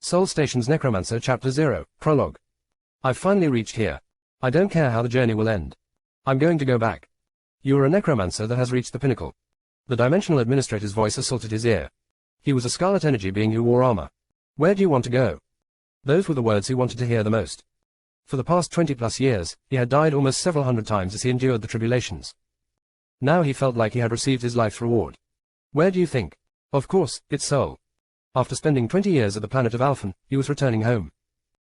Seoul Station's Necromancer Chapter 0, Prologue. I've finally reached here. I don't care how the journey will end. I'm going to go back. You are a necromancer that has reached the pinnacle. The dimensional administrator's voice assaulted his ear. He was a scarlet energy being who wore armor. Where do you want to go? Those were the words he wanted to hear the most. For the past 20+ years, he had died almost several hundred times as he endured the tribulations. Now he felt like he had received his life's reward. Where do you think? Of course, it's Seoul. After spending 20 years at the planet of Alphen, he was returning home.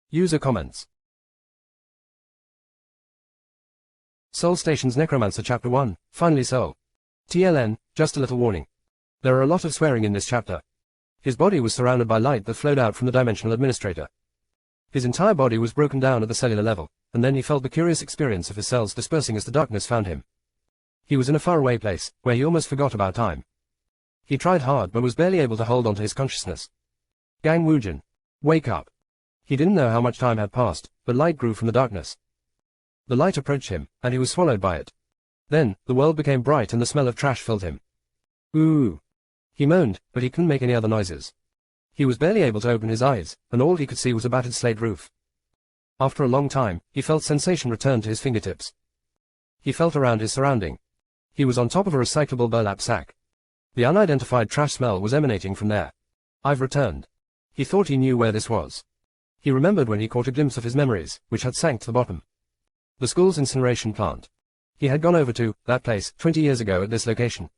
User comments. Seoul Station's Necromancer Chapter 1, Finally Seoul. TLN, just a little warning. There are a lot of swearing in this chapter. His body was surrounded by light that flowed out from the dimensional administrator. His entire body was broken down at the cellular level, and then he felt the curious experience of his cells dispersing as the darkness found him. He was in a faraway place, where he almost forgot about time. He tried hard but was barely able to hold on to his consciousness. Gang Woojin. Wake up. He didn't know how much time had passed, but light grew from the darkness. The light approached him, and he was swallowed by it. Then, the world became bright and the smell of trash filled him. Ooh. He moaned, but he couldn't make any other noises. He was barely able to open his eyes, and all he could see was a battered slate roof. After a long time, he felt sensation return to his fingertips. He felt around his surrounding. He was on top of a recyclable burlap sack. The unidentified trash smell was emanating from there. I've returned. He thought he knew where this was. He remembered when he caught a glimpse of his memories, which had sank to the bottom. The school's incineration plant. He had gone over to that place 20 years ago at this location.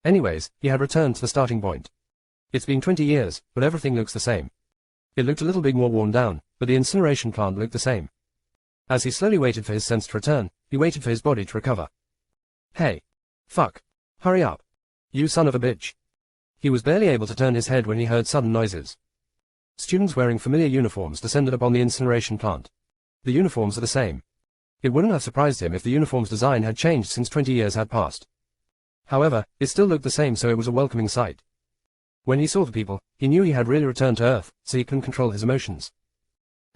Anyways, he had returned to the starting point. It's been 20 years, but everything looks the same. It looked a little bit more worn down, but the incineration plant looked the same. As he slowly waited for his sense to return, he waited for his body to recover. Hey. Fuck. Hurry up. You son of a bitch. He was barely able to turn his head when he heard sudden noises. Students wearing familiar uniforms descended upon the incineration plant. The uniforms are the same. It wouldn't have surprised him if the uniform's design had changed since 20 years had passed. However, it still looked the same, so it was a welcoming sight. When he saw the people, he knew he had really returned to Earth, so he couldn't control his emotions.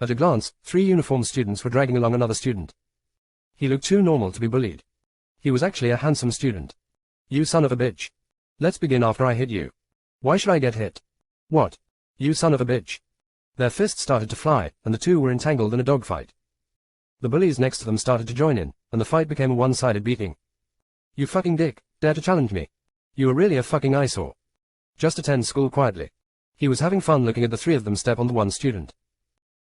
At a glance, 3 uniformed students were dragging along another student. He looked too normal to be bullied. He was actually a handsome student. You son of a bitch. Let's begin after I hit you. Why should I get hit? What? You son of a bitch. Their fists started to fly, and the two were entangled in a dogfight. The bullies next to them started to join in, and the fight became a one-sided beating. You fucking dick, dare to challenge me. You are really a fucking eyesore. Just attend school quietly. He was having fun looking at the 3 of them step on the one student.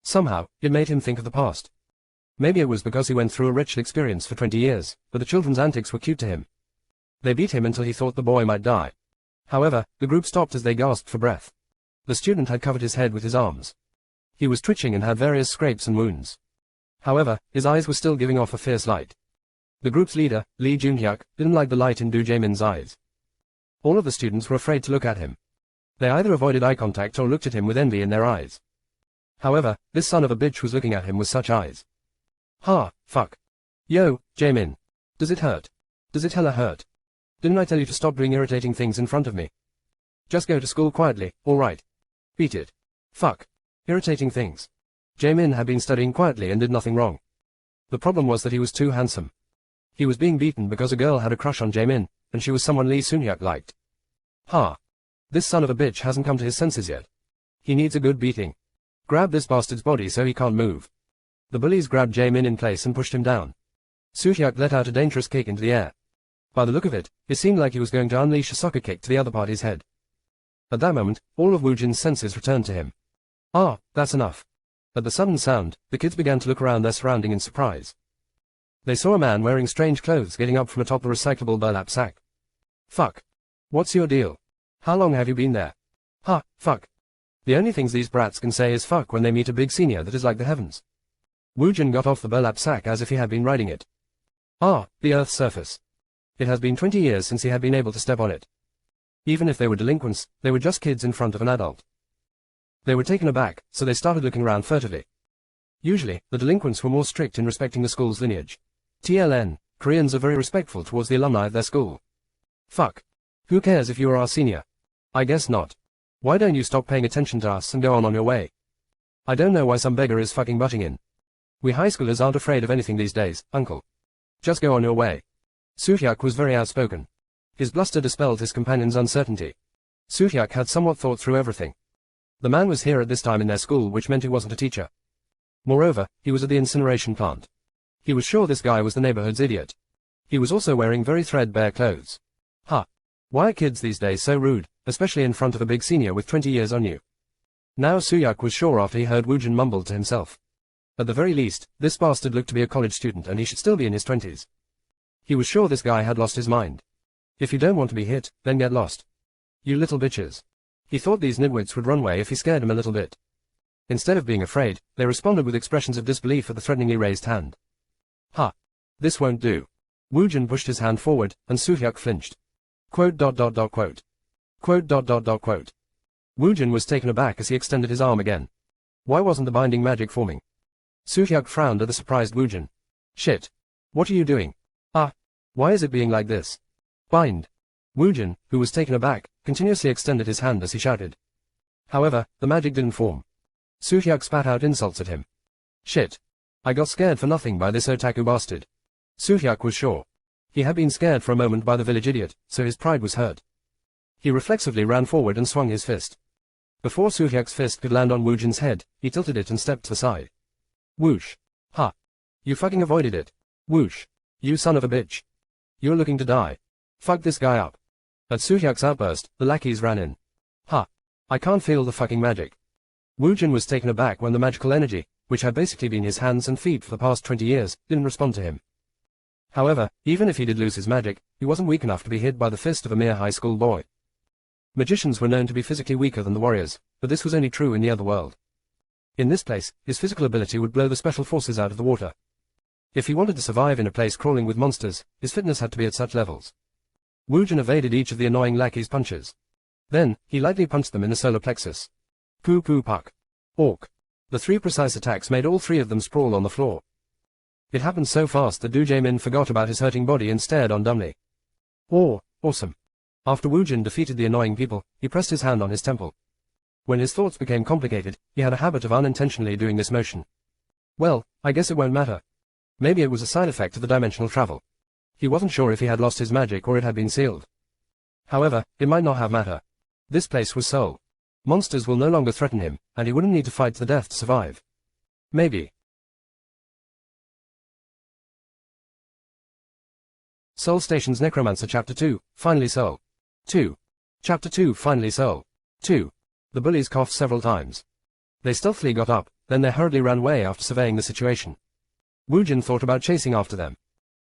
Somehow, it made him think of the past. Maybe it was because he went through a wretched experience for 20 years, but the children's antics were cute to him. They beat him until he thought the boy might die. However, the group stopped as they gasped for breath. The student had covered his head with his arms. He was twitching and had various scrapes and wounds. However, his eyes were still giving off a fierce light. The group's leader, Lee Junhyuk, didn't like the light in Do Jaemin's eyes. All of the students were afraid to look at him. They either avoided eye contact or looked at him with envy in their eyes. However, this son of a bitch was looking at him with such eyes. Ha, fuck. Yo, Jaemin. Does it hurt? Does it hella hurt? Didn't I tell you to stop doing irritating things in front of me? Just go to school quietly, alright. Beat it. Fuck. Irritating things. Jaemin had been studying quietly and did nothing wrong. The problem was that he was too handsome. He was being beaten because a girl had a crush on Jaemin, and she was someone Lee Sunhyuk liked. Ha. This son of a bitch hasn't come to his senses yet. He needs a good beating. Grab this bastard's body so he can't move. The bullies grabbed Jaemin in place and pushed him down. Sunhyuk let out a dangerous kick into the air. By the look of it, it seemed like he was going to unleash a soccer kick to the other party's head. At that moment, all of Woojin's senses returned to him. Ah, that's enough. At the sudden sound, the kids began to look around their surrounding in surprise. They saw a man wearing strange clothes getting up from atop the recyclable burlap sack. Fuck. What's your deal? How long have you been there? Ha, fuck. The only things these brats can say is fuck when they meet a big senior that is like the heavens. Woojin got off the burlap sack as if he had been riding it. Ah, the Earth's surface. It has been 20 years since he had been able to step on it. Even if they were delinquents, they were just kids in front of an adult. They were taken aback, so they started looking around furtively. Usually, the delinquents were more strict in respecting the school's lineage. TLN, Koreans are very respectful towards the alumni of their school. Fuck. Who cares if you are our senior? I guess not. Why don't you stop paying attention to us and go on your way? I don't know why some beggar is fucking butting in. We high schoolers aren't afraid of anything these days, uncle. Just go on your way. Sunhyuk was very outspoken. His bluster dispelled his companion's uncertainty. Sunhyuk had somewhat thought through everything. The man was here at this time in their school, which meant he wasn't a teacher. Moreover, he was at the incineration plant. He was sure this guy was the neighborhood's idiot. He was also wearing very threadbare clothes. Ha! Why are kids these days so rude, especially in front of a big senior with 20 years on you? Now Soo-hyuk was sure after he heard Woojin mumble to himself. At the very least, this bastard looked to be a college student and he should still be in his 20s. He was sure this guy had lost his mind. If you don't want to be hit, then get lost. You little bitches. He thought these nitwits would run away if he scared him a little bit. Instead of being afraid, they responded with expressions of disbelief at the threateningly raised hand. Ha! This won't do. Woojin pushed his hand forward, and Soo-hyuk flinched. Quote. Woojin was taken aback as he extended his arm again. Why wasn't the binding magic forming? Soo-hyuk frowned at the surprised Woojin. Shit. What are you doing? Ah. Why is it being like this? Bind. Woojin, who was taken aback, continuously extended his hand as he shouted. However, the magic didn't form. Soo-hyuk spat out insults at him. Shit. I got scared for nothing by this otaku bastard. Soo-hyuk was sure. He had been scared for a moment by the village idiot, so his pride was hurt. He reflexively ran forward and swung his fist. Before Soo-hyuk's fist could land on Woojin's head, he tilted it and stepped to the side. Whoosh. Ha. You fucking avoided it. Whoosh. You son of a bitch. You're looking to die. Fuck this guy up. At Soo-hyuk's outburst, the lackeys ran in. Ha. I can't feel the fucking magic. Woojin was taken aback when the magical energy, which had basically been his hands and feet for the past 20 years, didn't respond to him. However, even if he did lose his magic, he wasn't weak enough to be hit by the fist of a mere high school boy. Magicians were known to be physically weaker than the warriors, but this was only true in the other world. In this place, his physical ability would blow the special forces out of the water. If he wanted to survive in a place crawling with monsters, his fitness had to be at such levels. Woojin evaded each of the annoying lackeys' punches. Then, he lightly punched them in the solar plexus. Poo poo puck. Orc. The 3 precise attacks made all 3 of them sprawl on the floor. It happened so fast that Jae-min forgot about his hurting body and stared on dumbly. Oh, awesome. After Woojin defeated the annoying people, he pressed his hand on his temple. When his thoughts became complicated, he had a habit of unintentionally doing this motion. Well, I guess it won't matter. Maybe it was a side effect of the dimensional travel. He wasn't sure if he had lost his magic or it had been sealed. However, it might not have mattered. This place was Seoul. Monsters will no longer threaten him, and he wouldn't need to fight to the death to survive. Maybe. Seoul Station's Necromancer Chapter 2, Finally Seoul. 2. Chapter 2, Finally Seoul. 2. The bullies coughed several times. They stealthily got up, then they hurriedly ran away after surveying the situation. Woojin thought about chasing after them.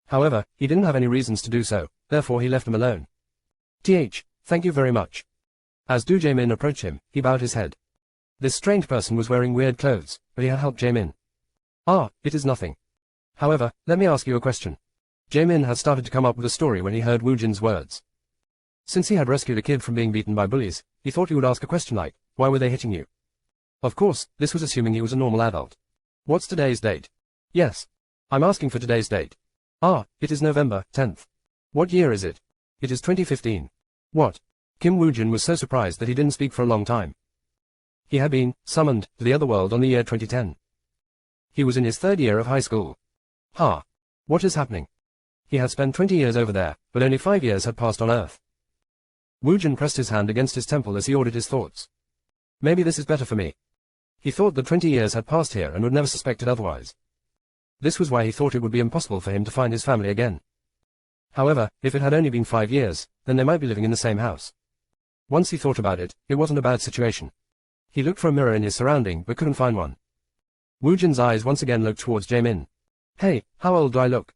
However, he didn't have any reasons to do so, therefore he left them alone. Thank you very much. As Jae-min approached him, he bowed his head. This strange person was wearing weird clothes, but he had helped Jae-min. Ah, it is nothing. However, let me ask you a question. Jae-min had started to come up with a story when he heard Woojin's words. Since he had rescued a kid from being beaten by bullies, he thought he would ask a question like, why were they hitting you? Of course, this was assuming he was a normal adult. What's today's date? Yes. I'm asking for today's date. Ah, it is November 10th. What year is it? It is 2015. What? Kim Woojin was so surprised that he didn't speak for a long time. He had been summoned to the other world on the year 2010. He was in his 3rd year of high school. What is happening? He had spent 20 years over there, but only 5 years had passed on Earth. Woojin pressed his hand against his temple as he ordered his thoughts. Maybe this is better for me. He thought that 20 years had passed here and would never suspect it otherwise. This was why he thought it would be impossible for him to find his family again. However, if it had only been 5 years, then they might be living in the same house. Once he thought about it, it wasn't a bad situation. He looked for a mirror in his surrounding but couldn't find one. Woojin's eyes once again looked towards Jae-min. Hey, how old do I look?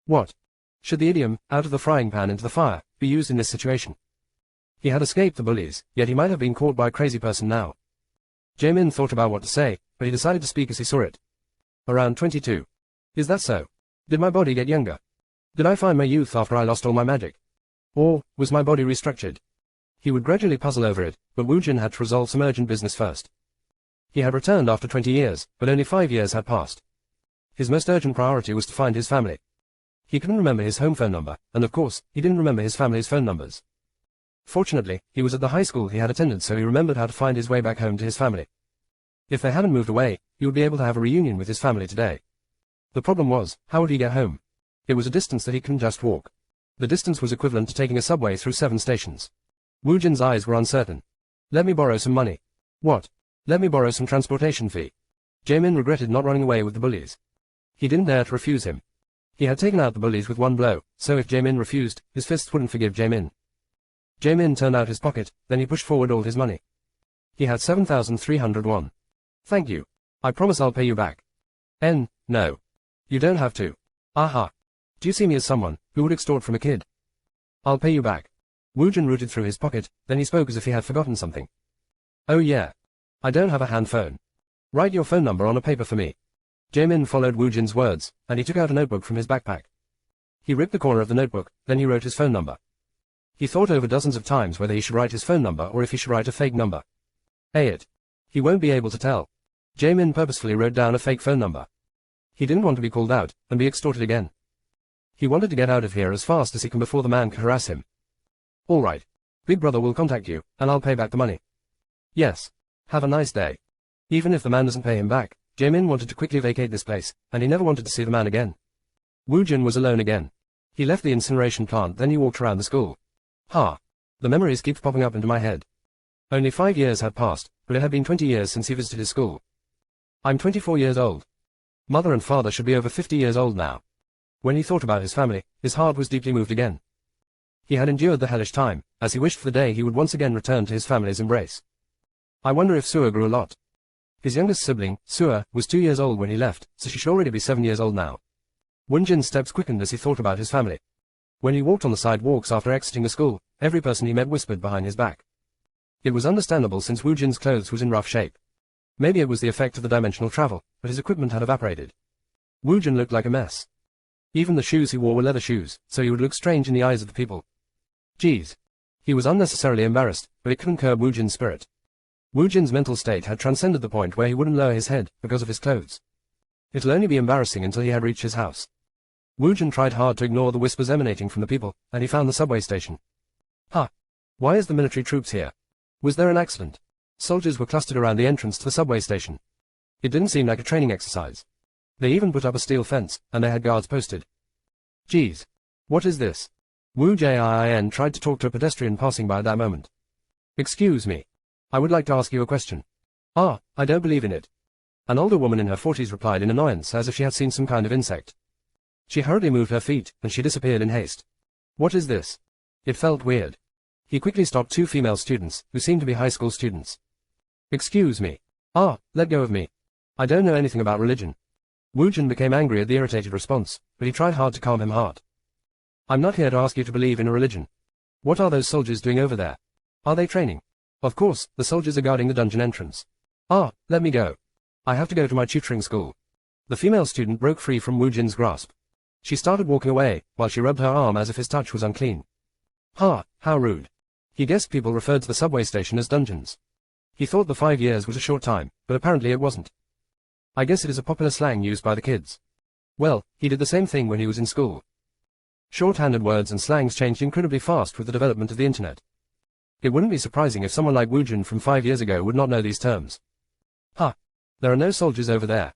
What? Should the idiom, out of the frying pan into the fire, be used in this situation? He had escaped the bullies, yet he might have been caught by a crazy person now. Jae-min thought about what to say, but he decided to speak as he saw it. Around 22. Is that so? Did my body get younger? Did I find my youth after I lost all my magic? Or, was my body restructured? He would gradually puzzle over it, but Woojin had to resolve some urgent business first. He had returned after 20 years, but only 5 years had passed. His most urgent priority was to find his family. He couldn't remember his home phone number, and of course, he didn't remember his family's phone numbers. Fortunately, he was at the high school he had attended, so he remembered how to find his way back home to his family. If they hadn't moved away, he would be able to have a reunion with his family today. The problem was, how would he get home? It was a distance that he couldn't just walk. The distance was equivalent to taking a subway through 7 stations. Woojin's eyes were uncertain. Let me borrow some money. What? Let me borrow some transportation fee. Jaemin regretted not running away with the bullies. He didn't dare to refuse him. He had taken out the bullies with one blow, so if Jaemin refused, his fists wouldn't forgive Jaemin. Jaemin turned out his pocket, then he pushed forward all his money. He had 7,300 won. Thank you. I promise I'll pay you back. No. You don't have to. Aha. Do you see me as someone who would extort from a kid? I'll pay you back. Woojin rooted through his pocket, then he spoke as if he had forgotten something. Oh yeah. I don't have a hand phone. Write your phone number on a paper for me. Jaemin followed Woojin's words, and he took out a notebook from his backpack. He ripped the corner of the notebook, then he wrote his phone number. He thought over dozens of times whether he should write his phone number or if he should write a fake number. He won't be able to tell. Jaemin purposefully wrote down a fake phone number. He didn't want to be called out and be extorted again. He wanted to get out of here as fast as he can before the man could harass him. All right. Big brother will contact you, and I'll pay back the money. Yes. Have a nice day. Even if the man doesn't pay him back, Jaemin wanted to quickly vacate this place, and he never wanted to see the man again. Woojin was alone again. He left the incineration plant, then he walked around the school. The memories keep popping up into my head. Only 5 years had passed, but it had been 20 years since he visited his school. I'm 24 years old. Mother and father should be over 50 years old now. When he thought about his family, his heart was deeply moved again. He had endured the hellish time, as he wished for the day he would once again return to his family's embrace. I wonder if Suha grew a lot. His youngest sibling, Suha, was 2 years old when he left, so she should already be 7 years old now. Woonjin's steps quickened as he thought about his family. When he walked on the sidewalks after exiting the school, every person he met whispered behind his back. It was understandable since Woojin's clothes was in rough shape. Maybe it was the effect of the dimensional travel, but his equipment had evaporated. Woojin looked like a mess. Even the shoes he wore were leather shoes, so he would look strange in the eyes of the people. Geez. He was unnecessarily embarrassed, but it couldn't curb Woojin's spirit. Woojin's mental state had transcended the point where he wouldn't lower his head because of his clothes. It'll only be embarrassing until he had reached his house. Woojin tried hard to ignore the whispers emanating from the people, and he found the subway station. Why is the military troops here? Was there an accident? Soldiers were clustered around the entrance to the subway station. It didn't seem like a training exercise. They even put up a steel fence, and they had guards posted. Geez. What is this? Wu Jin tried to talk to a pedestrian passing by at that moment. Excuse me. I would like to ask you a question. I don't believe in it. An older woman in her 40s replied in annoyance as if she had seen some kind of insect. She hurriedly moved her feet, and she disappeared in haste. What is this? It felt weird. He quickly stopped 2 female students, who seemed to be high school students. Excuse me. Let go of me. I don't know anything about religion. Woojin became angry at the irritated response, but he tried hard to calm him heart. I'm not here to ask you to believe in a religion. What are those soldiers doing over there? Are they training? Of course, the soldiers are guarding the dungeon entrance. Let me go. I have to go to my tutoring school. The female student broke free from Woojin's grasp. She started walking away, while she rubbed her arm as if his touch was unclean. How rude. He guessed people referred to the subway station as dungeons. He thought the 5 years was a short time, but apparently it wasn't. I guess it is a popular slang used by the kids. Well, he did the same thing when he was in school. Short-handed words and slangs changed incredibly fast with the development of the internet. It wouldn't be surprising if someone like Woojin from 5 years ago would not know these terms. There are no soldiers over there.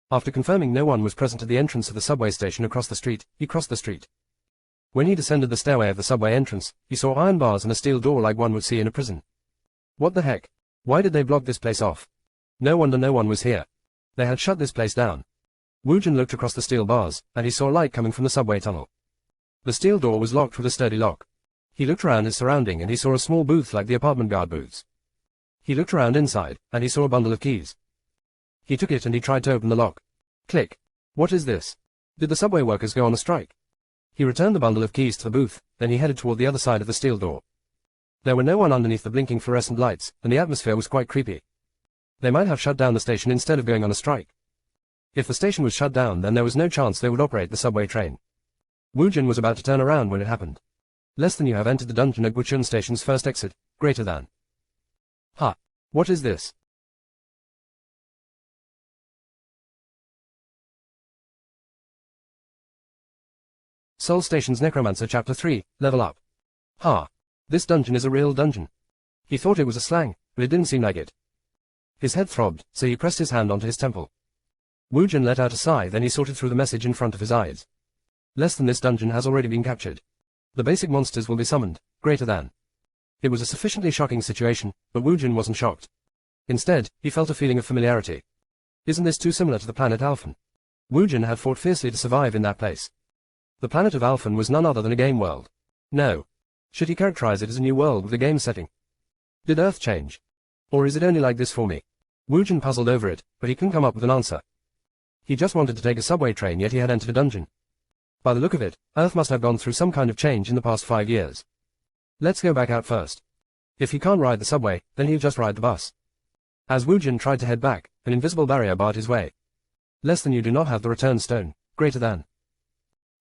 After confirming no one was present at the entrance of the subway station across the street, he crossed the street. When he descended the stairway of the subway entrance, he saw iron bars and a steel door like one would see in a prison. What the heck? Why did they block this place off? No wonder no one was here. They had shut this place down. Woojin looked across the steel bars, and he saw light coming from the subway tunnel. The steel door was locked with a sturdy lock. He looked around his surrounding and he saw a small booth like the apartment guard booths. He looked around inside, and he saw a bundle of keys. He took it and he tried to open the lock. Click. What is this? Did the subway workers go on a strike? He returned the bundle of keys to the booth, then he headed toward the other side of the steel door. There were no one underneath the blinking fluorescent lights, and the atmosphere was quite creepy. They might have shut down the station instead of going on a strike. If the station was shut down, then there was no chance they would operate the subway train. Woojin was about to turn around when it happened. Less than you have entered the dungeon at Guchun Station's first exit, greater than. What is this? Seoul Station's Necromancer Chapter 3, Level Up. This dungeon is a real dungeon. He thought it was a slang, but it didn't seem like it. His head throbbed, so he pressed his hand onto his temple. Woojin let out a sigh, then he sorted through the message in front of his eyes. Less than this dungeon has already been captured. The basic monsters will be summoned, greater than. It was a sufficiently shocking situation, but Woojin wasn't shocked. Instead, he felt a feeling of familiarity. Isn't this too similar to the planet Alphen? Woojin had fought fiercely to survive in that place. The planet of Alphen was none other than a game world. No. Should he characterize it as a new world with a game setting? Did Earth change? Or is it only like this for me? Woojin puzzled over it, but he couldn't come up with an answer. He just wanted to take a subway train, yet he had entered a dungeon. By the look of it, Earth must have gone through some kind of change in the past 5 years. Let's go back out first. If he can't ride the subway, then he'll just ride the bus. As Woojin tried to head back, an invisible barrier barred his way. Less than you do not have the return stone, greater than.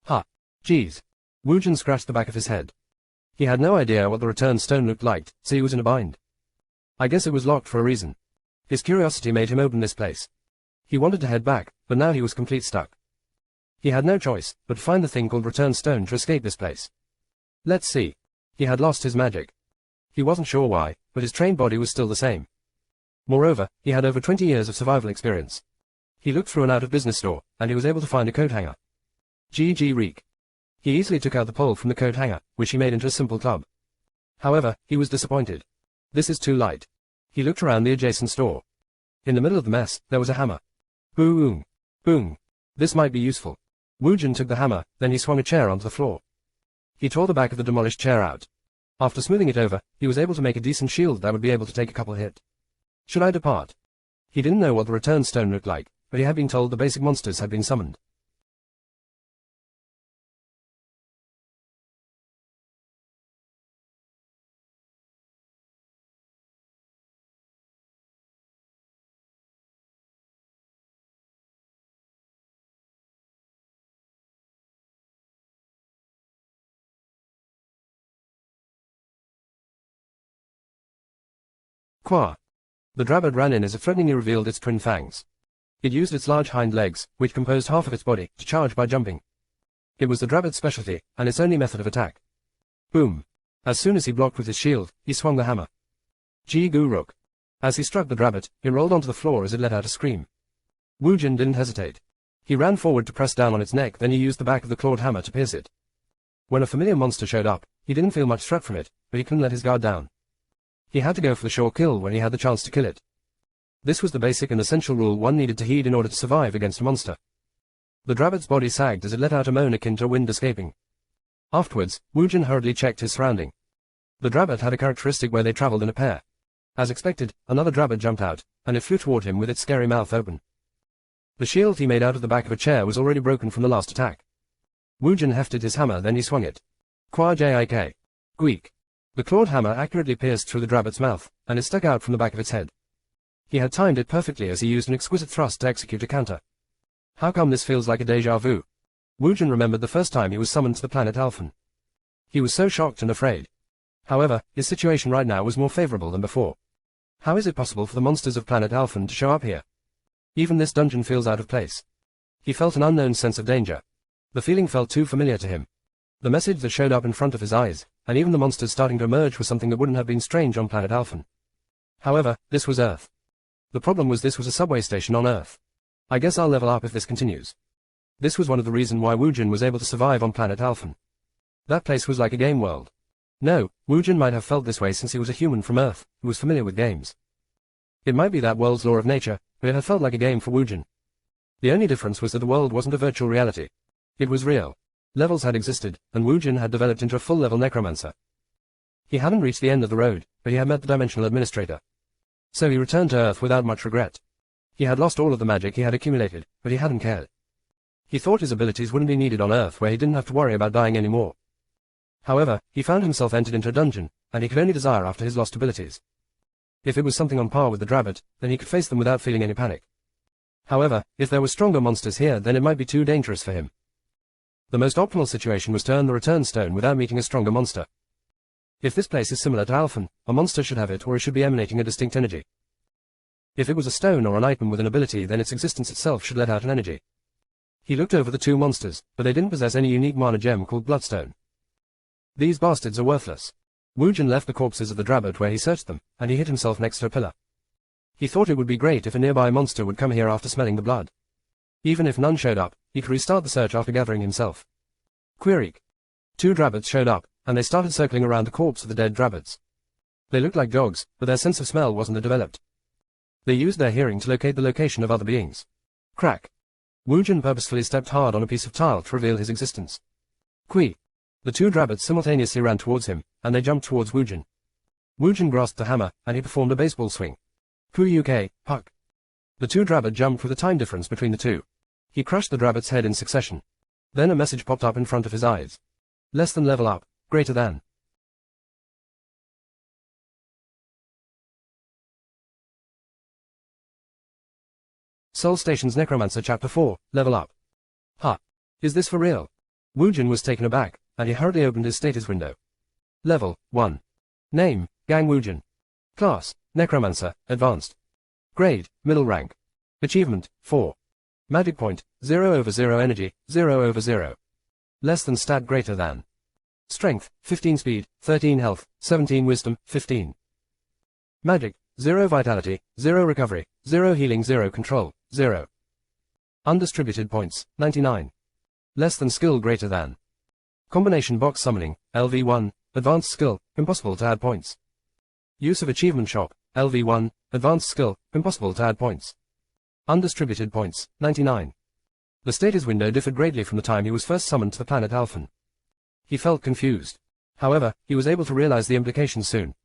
Ha. Geez. Woojin scratched the back of his head. He had no idea what the return stone looked like, so he was in a bind. I guess it was locked for a reason. His curiosity made him open this place. He wanted to head back, but now he was completely stuck. He had no choice, but to find the thing called return stone to escape this place. Let's see. He had lost his magic. He wasn't sure why, but his trained body was still the same. Moreover, he had over 20 years of survival experience. He looked through an out-of-business store, and he was able to find a coat hanger. GG Reek. He easily took out the pole from the coat hanger, which he made into a simple club. However, he was disappointed. This is too light. He looked around the adjacent store. In the middle of the mess, there was a hammer. Boom. Boom. This might be useful. Woojin took the hammer, then he swung a chair onto the floor. He tore the back of the demolished chair out. After smoothing it over, he was able to make a decent shield that would be able to take a couple hit. Should I depart? He didn't know what the return stone looked like, but he had been told the basic monsters had been summoned. Qua. The drabbed ran in as it threateningly revealed its twin fangs. It used its large hind legs, which composed half of its body, to charge by jumping. It was the drabbed's specialty, and its only method of attack. Boom. As soon as he blocked with his shield, he swung the hammer. G-Guruk. As he struck the drabbed, it rolled onto the floor as it let out a scream. Woojin didn't hesitate. He ran forward to press down on its neck, then he used the back of the clawed hammer to pierce it. When a familiar monster showed up, he didn't feel much threat from it, but he couldn't let his guard down. He had to go for the sure kill when he had the chance to kill it. This was the basic and essential rule one needed to heed in order to survive against a monster. The drabbed's body sagged as it let out a moan akin to wind escaping. Afterwards, Woojin hurriedly checked his surrounding. The drabbed had a characteristic where they traveled in a pair. As expected, another drabbed jumped out, and it flew toward him with its scary mouth open. The shield he made out of the back of a chair was already broken from the last attack. Woojin hefted his hammer, then he swung it. Qua Jik. Gweek. The clawed hammer accurately pierced through the drabbed's mouth, and it stuck out from the back of its head. He had timed it perfectly as he used an exquisite thrust to execute a counter. How come this feels like a déjà vu? Woojin remembered the first time he was summoned to the planet Alphen. He was so shocked and afraid. However, his situation right now was more favorable than before. How is it possible for the monsters of planet Alphen to show up here? Even this dungeon feels out of place. He felt an unknown sense of danger. The feeling felt too familiar to him. The message that showed up in front of his eyes, and even the monsters starting to emerge, was something that wouldn't have been strange on planet Alphen. However, this was Earth. The problem was this was a subway station on Earth. I guess I'll level up if this continues. This was one of the reasons why Woojin was able to survive on planet Alphen. That place was like a game world. No, Woojin might have felt this way since he was a human from Earth, who was familiar with games. It might be that world's law of nature, but it had felt like a game for Woojin. The only difference was that the world wasn't a virtual reality. It was real. Levels had existed, and Woojin had developed into a full-level Necromancer. He hadn't reached the end of the road, but he had met the Dimensional Administrator. So he returned to Earth without much regret. He had lost all of the magic he had accumulated, but he hadn't cared. He thought his abilities wouldn't be needed on Earth, where he didn't have to worry about dying anymore. However, he found himself entered into a dungeon, and he could only desire after his lost abilities. If it was something on par with the drabbed, then he could face them without feeling any panic. However, if there were stronger monsters here, then it might be too dangerous for him. The most optimal situation was to earn the return stone without meeting a stronger monster. If this place is similar to Alphen, a monster should have it, or it should be emanating a distinct energy. If it was a stone or an item with an ability, then its existence itself should let out an energy. He looked over the two monsters, but they didn't possess any unique mana gem called Bloodstone. These bastards are worthless. Woojin left the corpses of the drabbed where he searched them, and he hid himself next to a pillar. He thought it would be great if a nearby monster would come here after smelling the blood. Even if none showed up, he could restart the search after gathering himself. Query. Two drabbeds showed up, and they started circling around the corpse of the dead drabbeds. They looked like dogs, but their sense of smell wasn't that developed. They used their hearing to locate the location of other beings. Crack. Woojin purposefully stepped hard on a piece of tile to reveal his existence. Kui. The two Drabbits simultaneously ran towards him, and they jumped towards Woojin. Woojin grasped the hammer, and he performed a baseball swing. Kui UK, puck. The two Drabbit jumped with a time difference between the two. He crushed the Drabbit's head in succession. Then a message popped up in front of his eyes. Less than level up, greater than. Seoul Station's Necromancer Chapter 4, Level Up. Ha! Is this for real? Woojin was taken aback, and he hurriedly opened his status window. Level 1. Name, Gang Woojin. Class, Necromancer, Advanced. Grade, Middle Rank. Achievement, 4. Magic Point, 0/0 Energy, 0/0. Less than stat greater than. Strength, 15 Speed, 13 Health, 17 Wisdom, 15. Magic, 0 Vitality, 0 Recovery, 0 Healing, 0 Control, 0. Undistributed points, 99. Less than skill greater than. Combination Box Summoning, LV1, Advanced Skill, impossible to add points. Use of Achievement Shop, LV1, Advanced Skill, impossible to add points. Undistributed points, 99. The status window differed greatly from the time he was first summoned to the planet Alphen. He felt confused. However, he was able to realize the implications soon.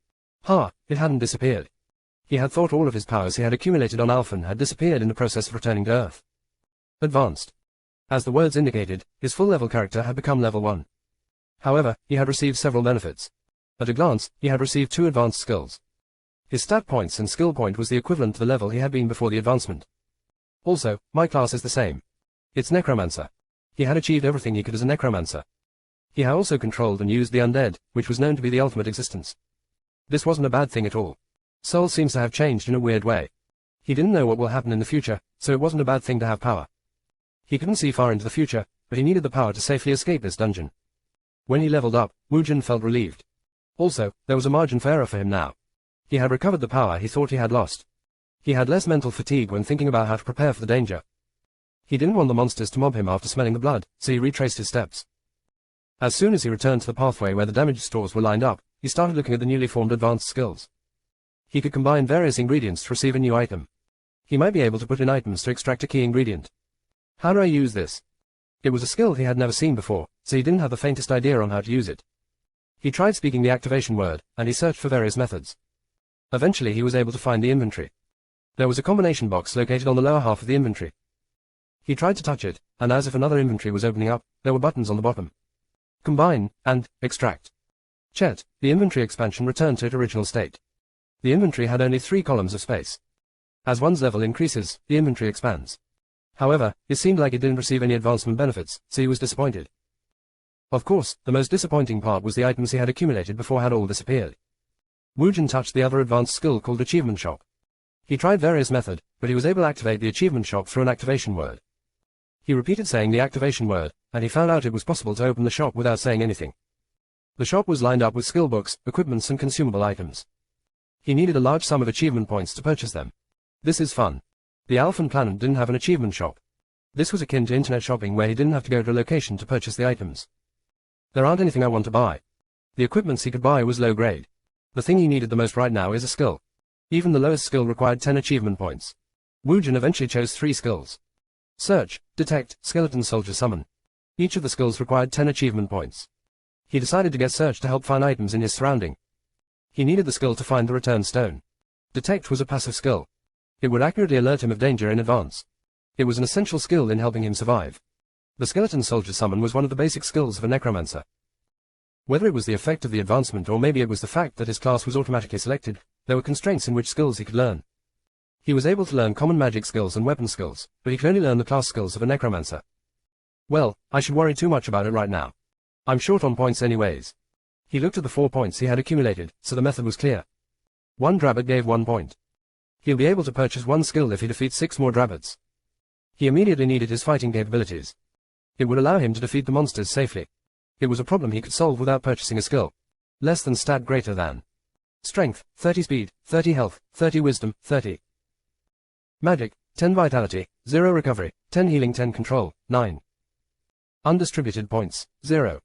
It hadn't disappeared. He had thought all of his powers he had accumulated on Alphen had disappeared in the process of returning to Earth. Advanced. As the words indicated, his full-level character had become level 1. However, he had received several benefits. At a glance, he had received 2 advanced skills. His stat points and skill point was the equivalent to the level he had been before the advancement. Also, my class is the same. It's Necromancer. He had achieved everything he could as a Necromancer. He had also controlled and used the undead, which was known to be the ultimate existence. This wasn't a bad thing at all. Seoul seems to have changed in a weird way. He didn't know what will happen in the future, so it wasn't a bad thing to have power. He couldn't see far into the future, but he needed the power to safely escape this dungeon. When he leveled up, Woojin felt relieved. Also, there was a margin for error for him now. He had recovered the power he thought he had lost. He had less mental fatigue when thinking about how to prepare for the danger. He didn't want the monsters to mob him after smelling the blood, so he retraced his steps. As soon as he returned to the pathway where the damage stores were lined up, he started looking at the newly formed advanced skills. He could combine various ingredients to receive a new item. He might be able to put in items to extract a key ingredient. How do I use this? It was a skill he had never seen before, so he didn't have the faintest idea on how to use it. He tried speaking the activation word, and he searched for various methods. Eventually he was able to find the inventory. There was a combination box located on the lower half of the inventory. He tried to touch it, and as if another inventory was opening up, there were buttons on the bottom. Combine, and extract. Chet, the inventory expansion returned to its original state. The inventory had only 3 columns of space. As one's level increases, the inventory expands. However, it seemed like it didn't receive any advancement benefits, so he was disappointed. Of course, the most disappointing part was the items he had accumulated before had all disappeared. Woojin touched the other advanced skill called Achievement Shop. He tried various methods, but he was able to activate the Achievement Shop through an activation word. He repeated saying the activation word, and he found out it was possible to open the shop without saying anything. The shop was lined up with skill books, equipments and consumable items. He needed a large sum of achievement points to purchase them. This is fun. The Alphen planet didn't have an achievement shop. This was akin to internet shopping where he didn't have to go to a location to purchase the items. There aren't anything I want to buy. The equipments he could buy was low grade. The thing he needed the most right now is a skill. Even the lowest skill required 10 achievement points. Woojin eventually chose 3 skills. Search, Detect, Skeleton Soldier Summon. Each of the skills required 10 achievement points. He decided to get Search to help find items in his surrounding. He needed the skill to find the return stone. Detect was a passive skill. It would accurately alert him of danger in advance. It was an essential skill in helping him survive. The Skeleton Soldier Summon was one of the basic skills of a Necromancer. Whether it was the effect of the advancement or maybe it was the fact that his class was automatically selected, there were constraints in which skills he could learn. He was able to learn common magic skills and weapon skills, but he could only learn the class skills of a Necromancer. Well, I should worry too much about it right now. I'm short on points anyways. He looked at the 4 points he had accumulated, so the method was clear. 1 Drabbit gave 1 point. He'll be able to purchase 1 skill if he defeats 6 more Drabbits. He immediately needed his fighting capabilities. It would allow him to defeat the monsters safely. It was a problem he could solve without purchasing a skill. Less than stat greater than. Strength, 30 speed, 30 health, 30 wisdom, 30. Magic, 10 vitality, 0 recovery, 10 healing, 10 control, 9. Undistributed points, 0.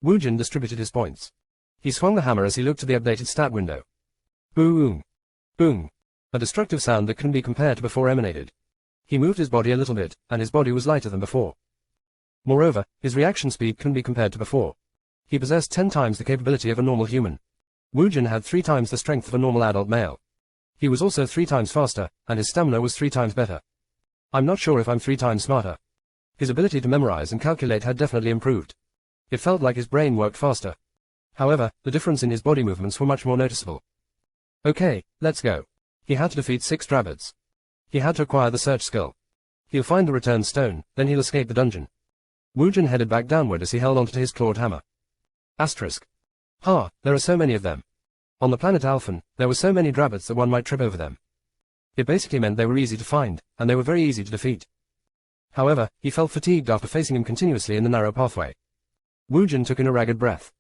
Woojin distributed his points. He swung the hammer as he looked at the updated stat window. Boom. Boom. A destructive sound that couldn't be compared to before emanated. He moved his body a little bit, and his body was lighter than before. Moreover, his reaction speed couldn't be compared to before. He possessed 10 times the capability of a normal human. Wujin had 3 times the strength of a normal adult male. He was also 3 times faster, and his stamina was 3 times better. I'm not sure if I'm 3 times smarter. His ability to memorize and calculate had definitely improved. It felt like his brain worked faster. However, the difference in his body movements were much more noticeable. Okay, let's go. He had to defeat 6 Drabbads. He had to acquire the search skill. He'll find the returned stone, then he'll escape the dungeon. Wujin headed back downward as he held onto his clawed hammer. Asterisk. Ha, there are so many of them. On the planet Alphen, there were so many Drabbads that one might trip over them. It basically meant they were easy to find, and they were very easy to defeat. However, he felt fatigued after facing him continuously in the narrow pathway. Wujin took in a ragged breath.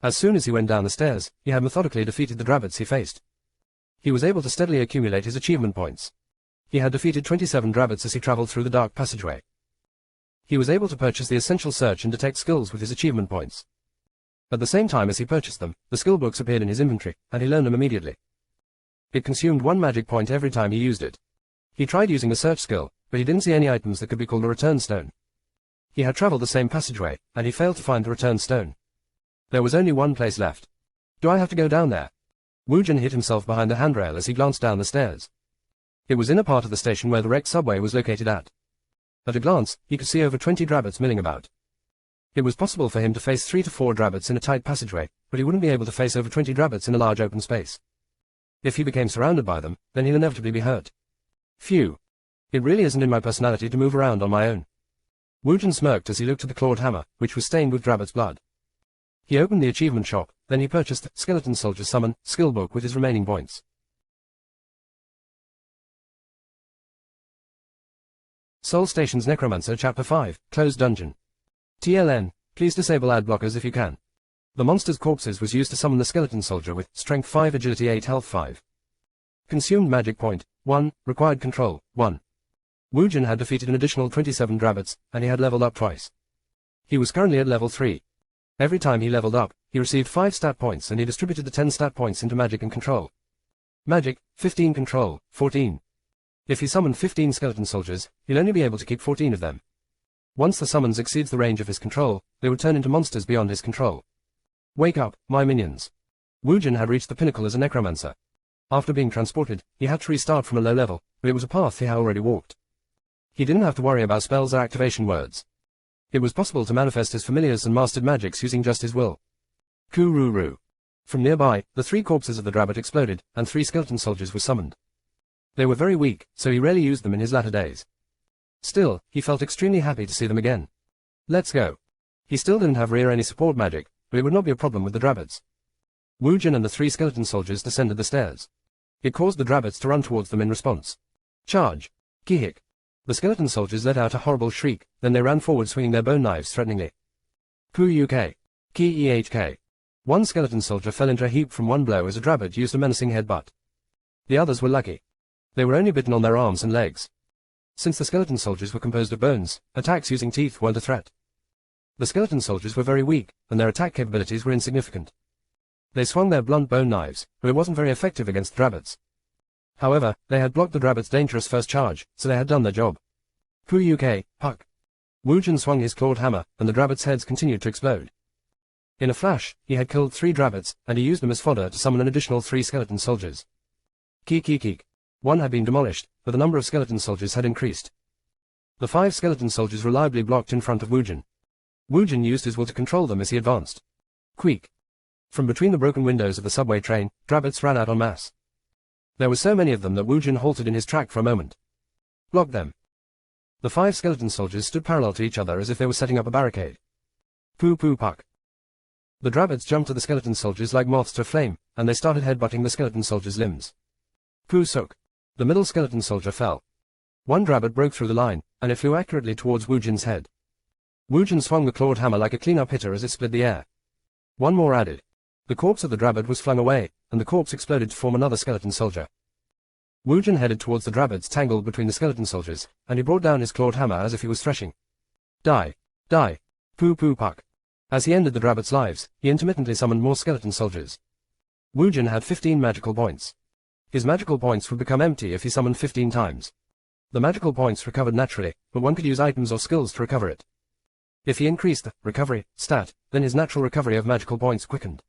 As soon as he went down the stairs, he had methodically defeated the Drabbads he faced. He was able to steadily accumulate his achievement points. He had defeated 27 Drabbads as he traveled through the dark passageway. He was able to purchase the essential search and detect skills with his achievement points. At the same time as he purchased them, the skill books appeared in his inventory, and he learned them immediately. It consumed 1 magic point every time he used it. He tried using the search skill, but he didn't see any items that could be called a return stone. He had traveled the same passageway, and he failed to find the return stone. There was only one place left. Do I have to go down there? Wujin hit himself behind the handrail as he glanced down the stairs. It was in a part of the station where the wrecked subway was located at. At a glance, he could see over 20 Drabbads milling about. It was possible for him to face 3 to 4 Drabbads in a tight passageway, but he wouldn't be able to face over 20 Drabbads in a large open space. If he became surrounded by them, then he'll inevitably be hurt. Phew. It really isn't in my personality to move around on my own. Wujin smirked as he looked at the clawed hammer, which was stained with Drabbad's blood. He opened the achievement shop, then he purchased Skeleton Soldier Summon skill book with his remaining points. Seoul Station's Necromancer Chapter 5, Closed Dungeon. TLN, please disable ad blockers if you can. The monster's corpses was used to summon the Skeleton Soldier with Strength 5 Agility 8 Health 5. Consumed Magic Point, 1, Required Control, 1. Wujin had defeated an additional 27 Drabbads, and he had leveled up twice. He was currently at level 3. Every time he leveled up, he received 5 stat points and he distributed the 10 stat points into Magic and Control. Magic, 15 Control, 14. If he summoned 15 Skeleton Soldiers, he'll only be able to keep 14 of them. Once the summons exceeds the range of his control, they would turn into monsters beyond his control. Wake up, my minions. Wujin had reached the pinnacle as a Necromancer. After being transported, he had to restart from a low level, but it was a path he had already walked. He didn't have to worry about spells or activation words. It was possible to manifest his familiars and mastered magics using just his will. Kururu. From nearby, the 3 corpses of the Drabbad exploded, and 3 Skeleton Soldiers were summoned. They were very weak, so he rarely used them in his latter days. Still, he felt extremely happy to see them again. Let's go. He still didn't have rear any support magic, but it would not be a problem with the Drabbads. Wujin and the 3 Skeleton Soldiers descended the stairs. It caused the Drabbads to run towards them in response. Charge. Kihik. The Skeleton Soldiers let out a horrible shriek, then they ran forward swinging their bone knives threateningly. Ku-uk. Ki-ehk. One Skeleton Soldier fell into a heap from one blow as a Drabbad used a menacing headbutt. The others were lucky. They were only bitten on their arms and legs. Since the Skeleton Soldiers were composed of bones, attacks using teeth weren't a threat. The Skeleton Soldiers were very weak, and their attack capabilities were insignificant. They swung their blunt bone knives, but it wasn't very effective against the Drabbads. However, they had blocked the Drabbad's dangerous first charge, so they had done their job. Ku-uk, puck. Wujin swung his clawed hammer, and the Drabbads' heads continued to explode. In a flash, he had killed 3 Drabbads, and he used them as fodder to summon an additional 3 Skeleton Soldiers. Keek. One had been demolished, but the number of Skeleton Soldiers had increased. The 5 Skeleton Soldiers reliably blocked in front of Wujin. Wujin used his will to control them as he advanced. Queek. From between the broken windows of the subway train, Drabbads ran out en masse. There were so many of them that Wujin halted in his track for a moment. Block them. The 5 Skeleton Soldiers stood parallel to each other as if they were setting up a barricade. Puck. The Drabbads jumped to the Skeleton Soldiers like moths to a flame, and they started headbutting the Skeleton Soldiers' limbs. Suk. The middle Skeleton Soldier fell. One Drabbad broke through the line, and it flew accurately towards Wujin's head. Wujin swung the clawed hammer like a clean-up hitter as it split the air. One more added. The corpse of the Drabbad was flung away, and the corpse exploded to form another Skeleton Soldier. Wujin headed towards the Drabbads tangled between the Skeleton Soldiers, and he brought down his clawed hammer as if he was threshing. Die. Puck. As he ended the Drabbads' lives, he intermittently summoned more Skeleton Soldiers. Wujin had 15 magical points. His magical points would become empty if he summoned 15 times. The magical points recovered naturally, but one could use items or skills to recover it. If he increased the recovery stat, then his natural recovery of magical points quickened.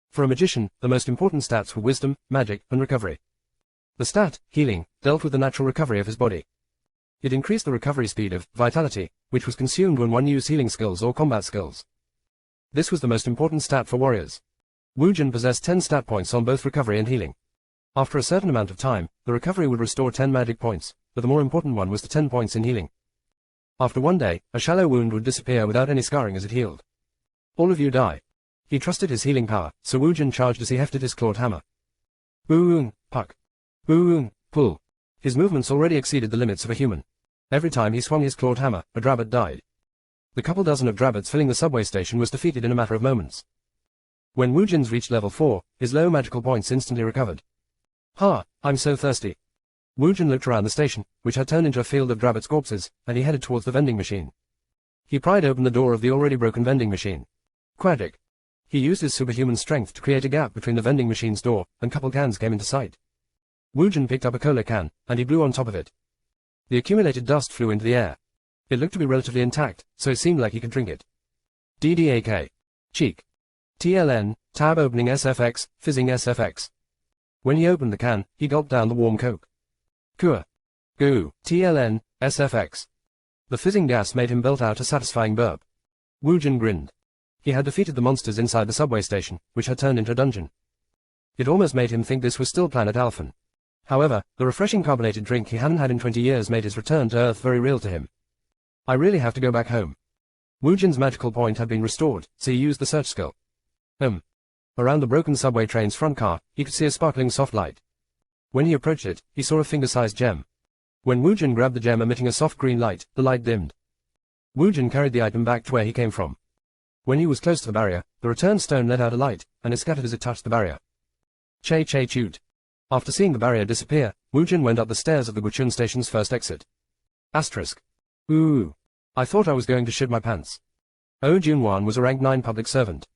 For a magician, the most important stats were wisdom, magic, and recovery. The stat, healing, dealt with the natural recovery of his body. It increased the recovery speed of vitality, which was consumed when one used healing skills or combat skills. This was the most important stat for warriors. Wu Jin possessed 10 stat points on both recovery and healing. After a certain amount of time, the recovery would restore 10 magic points, but the more important one was the 10 points in healing. After one day, a shallow wound would disappear without any scarring as it healed. All of you die. He trusted his healing power, so Wu Jin charged as he hefted his clawed hammer. Boom, puck. Boom, pull. His movements already exceeded the limits of a human. Every time he swung his clawed hammer, a drabbit died. The couple dozen of drabbits filling the subway station was defeated in a matter of moments. When Wu Jin's reached level 4, his low magical points instantly recovered. Ha, I'm so thirsty. Wu Jin looked around the station, which had turned into a field of drabbits' corpses, and he headed towards the vending machine. He pried open the door of the already broken vending machine. Quagic. He used his superhuman strength to create a gap between the vending machine's door, and couple cans came into sight. Wu Jin picked up a cola can, and he blew on top of it. The accumulated dust flew into the air. It looked to be relatively intact, so it seemed like he could drink it. DDAK. Cheek. TLN, tab opening SFX, fizzing SFX. When he opened the can, he gulped down the warm Coke. Kua. Goo. TLN, SFX. The fizzing gas made him belt out a satisfying burp. Wu Jin grinned. He had defeated the monsters inside the subway station, which had turned into a dungeon. It almost made him think this was still Planet Alphen. However, the refreshing carbonated drink he hadn't had in 20 years made his return to Earth very real to him. I really have to go back home. Wu Jin's magical point had been restored, so he used the search skill. Around the broken subway train's front car, he could see a sparkling soft light. When he approached it, he saw a finger-sized gem. When Wu Jin grabbed the gem emitting a soft green light, the light dimmed. Wu Jin carried the item back to where he came from. When he was close to the barrier, the returned stone let out a light, and it scattered as it touched the barrier. Che-che-choot. After seeing the barrier disappear, Wu Jin went up the stairs of the Guchun station's first exit. Asterisk. Ooh. I thought I was going to shit my pants. Oh Junwan was a rank 9 public servant.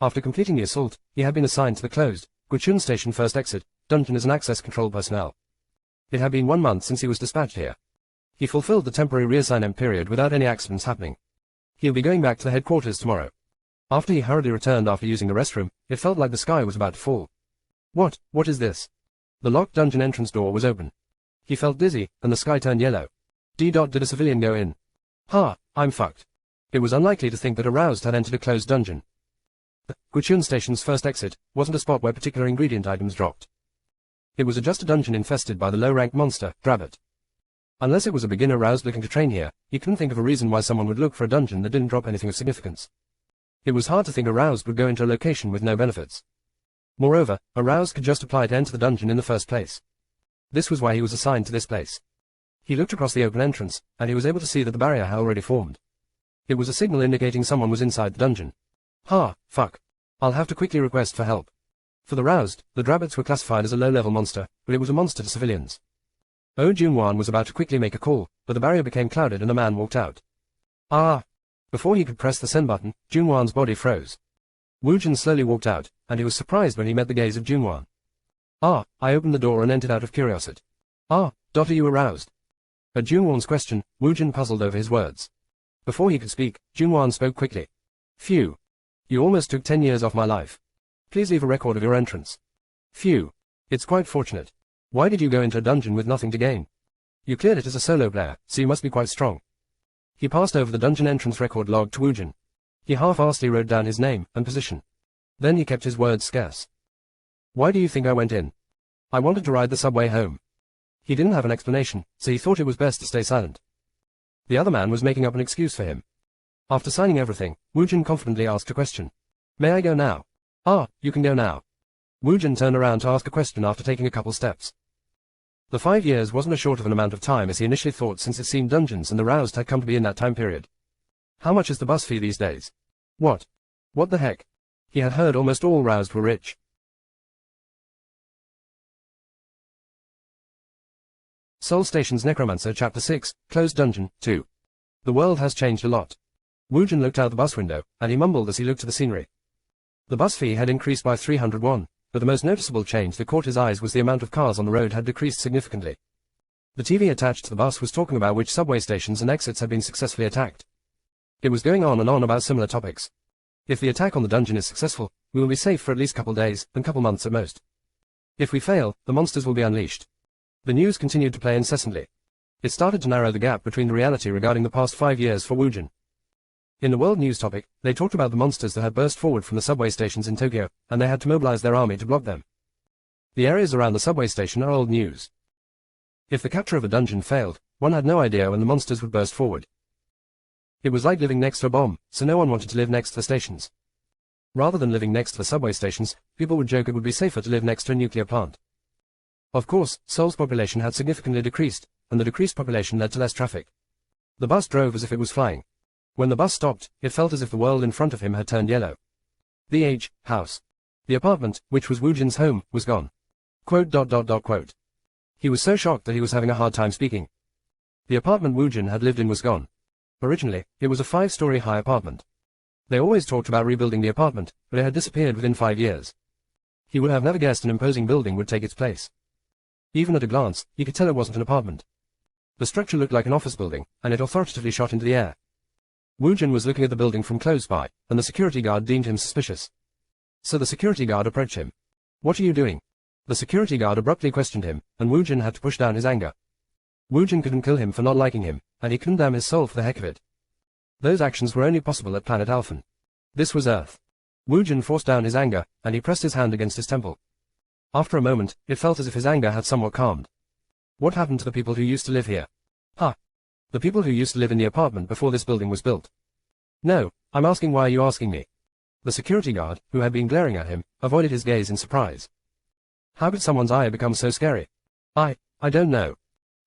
After completing the assault, he had been assigned to the closed Guchun station first exit dungeon as an access control personnel. It had been 1 month since he was dispatched here. He fulfilled the temporary reassignment period without any accidents happening. He'll be going back to the headquarters tomorrow. After he hurriedly returned after using the restroom, it felt like the sky was about to fall. What is this? The locked dungeon entrance door was open. He felt dizzy, and the sky turned yellow. Did a civilian go in? Ha, I'm fucked. It was unlikely to think that Aroused had entered a closed dungeon. The Guchun station's first exit wasn't a spot where particular ingredient items dropped. It was just a dungeon infested by the low-ranked monster, Drabbit. Unless it was a beginner Aroused looking to train here, he couldn't think of a reason why someone would look for a dungeon that didn't drop anything of significance. It was hard to think Aroused would go into a location with no benefits. Moreover, Aroused could just apply to enter the dungeon in the first place. This was why he was assigned to this place. He looked across the open entrance, and he was able to see that the barrier had already formed. It was a signal indicating someone was inside the dungeon. Ha, fuck. I'll have to quickly request for help. For the Roused, the Drabbits were classified as a low-level monster, but it was a monster to civilians. Oh Junwan was about to quickly make a call, but the barrier became clouded and a man walked out. Ah! Before he could press the send button, Junwan's body froze. Wu Jin slowly walked out, and he was surprised when he met the gaze of Junwan. Ah, I opened the door and entered out of curiosity. Ah, are you aroused? At Junwan's question, Wu Jin puzzled over his words. Before he could speak, Junwan spoke quickly. Phew. You almost took 10 years off my life. Please leave a record of your entrance. Phew. It's quite fortunate. Why did you go into a dungeon with nothing to gain? You cleared it as a solo player, so you must be quite strong. He passed over the dungeon entrance record log to Wu Jin. He half-heartedly wrote down his name and position. Then he kept his words scarce. Why do you think I went in? I wanted to ride the subway home. He didn't have an explanation, so he thought it was best to stay silent. The other man was making up an excuse for him. After signing everything, Wu Jin confidently asked a question. May I go now? Ah, you can go now. Wu Jin turned around to ask a question after taking a couple steps. The 5 years wasn't as short of an amount of time as he initially thought, since it seemed dungeons and the Roused had come to be in that time period. How much is the bus fee these days? What? What the heck? He had heard almost all Roused were rich. Seoul Station's Necromancer Chapter 6, Closed Dungeon, 2. The world has changed a lot. Wu Jin looked out the bus window, and he mumbled as he looked at the scenery. The bus fee had increased by 300 won, but the most noticeable change that caught his eyes was the amount of cars on the road had decreased significantly. The TV attached to the bus was talking about which subway stations and exits had been successfully attacked. It was going on and on about similar topics. If the attack on the dungeon is successful, we will be safe for at least couple days, and couple months at most. If we fail, the monsters will be unleashed. The news continued to play incessantly. It started to narrow the gap between the reality regarding the past 5 years for Woojin. In the world news topic, they talked about the monsters that had burst forward from the subway stations in Tokyo, and they had to mobilize their army to block them. The areas around the subway station are old news. If the capture of a dungeon failed, one had no idea when the monsters would burst forward. It was like living next to a bomb, so no one wanted to live next to the stations. Rather than living next to the subway stations, people would joke it would be safer to live next to a nuclear plant. Of course, Seoul's population had significantly decreased, and the decreased population led to less traffic. The bus drove as if it was flying. When the bus stopped, it felt as if the world in front of him had turned yellow. The house. The apartment, which was Woojin's home, was gone. Quote. He was so shocked that he was having a hard time speaking. The apartment Woojin had lived in was gone. Originally, it was a 5-story high apartment. They always talked about rebuilding the apartment, but it had disappeared within 5 years. He would have never guessed an imposing building would take its place. Even at a glance, he could tell it wasn't an apartment. The structure looked like an office building, and it authoritatively shot into the air. Woojin was looking at the building from close by, and the security guard deemed him suspicious. So the security guard approached him. "What are you doing?" The security guard abruptly questioned him, and Woojin had to push down his anger. Woojin couldn't kill him for not liking him, and he couldn't damn his soul for the heck of it. Those actions were only possible at planet Alphen. This was Earth. Woojin forced down his anger, and he pressed his hand against his temple. After a moment, it felt as if his anger had somewhat calmed. What happened to the people who used to live here? The people who used to live in the apartment before this building was built. No, I'm asking why are you asking me? The security guard, who had been glaring at him, avoided his gaze in surprise. How could someone's eye become so scary? I don't know.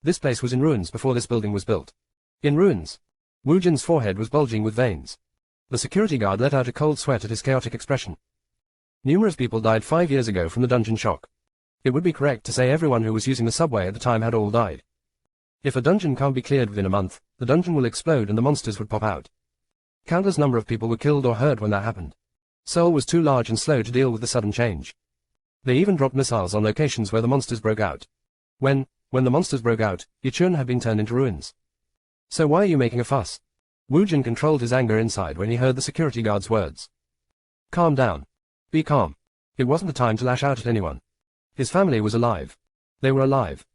This place was in ruins before this building was built. In ruins. Woojin's forehead was bulging with veins. The security guard let out a cold sweat at his chaotic expression. Numerous people died 5 years ago from the dungeon shock. It would be correct to say everyone who was using the subway at the time had all died. If a dungeon can't be cleared within a month, the dungeon will explode and the monsters would pop out. Countless number of people were killed or hurt when that happened. Seoul was too large and slow to deal with the sudden change. They even dropped missiles on locations where the monsters broke out. When the monsters broke out, Yichun had been turned into ruins. So why are you making a fuss? Woojin controlled his anger inside when he heard the security guard's words. Calm down. Be calm. It wasn't the time to lash out at anyone. His family was alive. They were alive.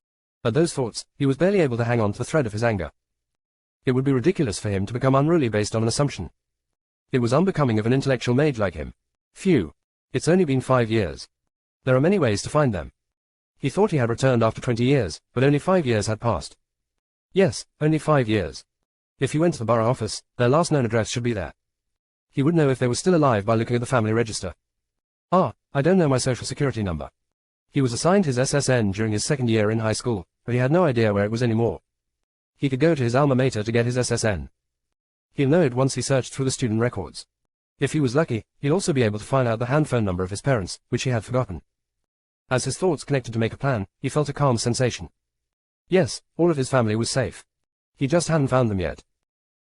At those thoughts, he was barely able to hang on to the thread of his anger. It would be ridiculous for him to become unruly based on an assumption. It was unbecoming of an intellectual mage like him. Phew. It's only been 5 years. There are many ways to find them. He thought he had returned after 20 years, but only 5 years had passed. Yes, only 5 years. If he went to the borough office, their last known address should be there. He would know if they were still alive by looking at the family register. I don't know my social security number. He was assigned his SSN during his 2nd year in high school, but he had no idea where it was anymore. He could go to his alma mater to get his SSN. He'll know it once he searched through the student records. If he was lucky, he'll also be able to find out the handphone number of his parents, which he had forgotten. As his thoughts connected to make a plan, he felt a calm sensation. Yes, all of his family was safe. He just hadn't found them yet.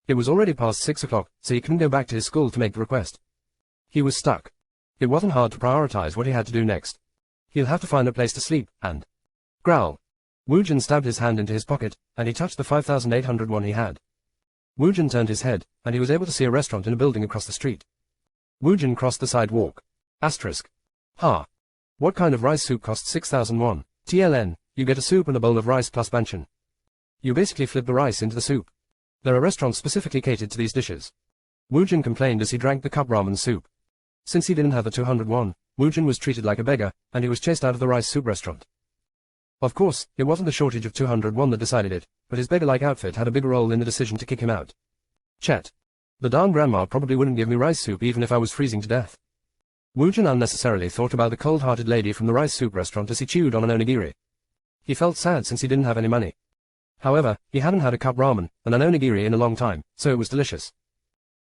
It was already past 6 o'clock, so he couldn't go back to his school to make the request. He was stuck. It wasn't hard to prioritize what he had to do next. He'll have to find a place to sleep, and growl. Woojin stabbed his hand into his pocket, and he touched the 5,800 won he had. Woojin turned his head, and he was able to see a restaurant in a building across the street. Woojin crossed the sidewalk. Asterisk. What kind of rice soup costs 6,000 won? TLN, you get a soup and a bowl of rice plus banchan. You basically flip the rice into the soup. There are restaurants specifically catered to these dishes. Woojin complained as he drank the cup ramen soup. Since he didn't have the 200 won, Woojin was treated like a beggar, and he was chased out of the rice soup restaurant. Of course, it wasn't the shortage of 200 won that decided it, but his beggar-like outfit had a big role in the decision to kick him out. Chet. The darn grandma probably wouldn't give me rice soup even if I was freezing to death. Woojin unnecessarily thought about the cold-hearted lady from the rice soup restaurant as he chewed on an onigiri. He felt sad since he didn't have any money. However, he hadn't had a cup ramen and an onigiri in a long time, so it was delicious.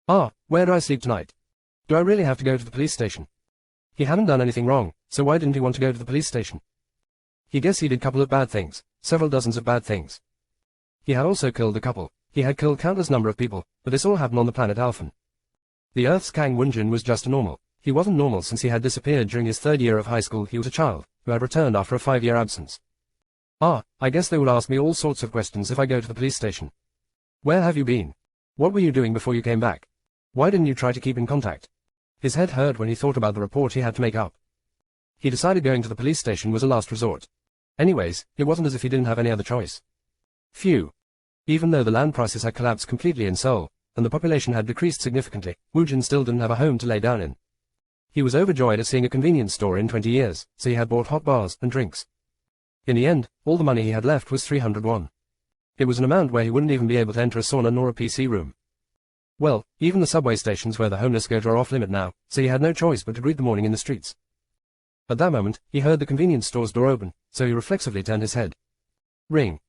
Where do I sleep tonight? Do I really have to go to the police station? He hadn't done anything wrong, so why didn't he want to go to the police station? He guessed he did a couple of bad things, several dozens of bad things. He had also killed a couple. He had killed countless number of people, but this all happened on the planet Alphen. The Earth's Kang Woonjin was just a normal. He wasn't normal since he had disappeared during his 3rd year of high school. He was a child, who had returned after a 5-year absence. Ah, I guess they will ask me all sorts of questions if I go to the police station. Where have you been? What were you doing before you came back? Why didn't you try to keep in contact? His head hurt when he thought about the report he had to make up. He decided going to the police station was a last resort. Anyways, it wasn't as if he didn't have any other choice. Phew. Even though the land prices had collapsed completely in Seoul, and the population had decreased significantly, Woojin still didn't have a home to lay down in. He was overjoyed at seeing a convenience store in 20 years, so he had bought hot bars and drinks. In the end, all the money he had left was 300 won. It was an amount where he wouldn't even be able to enter a sauna nor a PC room. Well, even the subway stations where the homeless go to are off limit now, so he had no choice but to greet the morning in the streets. At that moment, he heard the convenience store's door open, so he reflexively turned his head. Ring.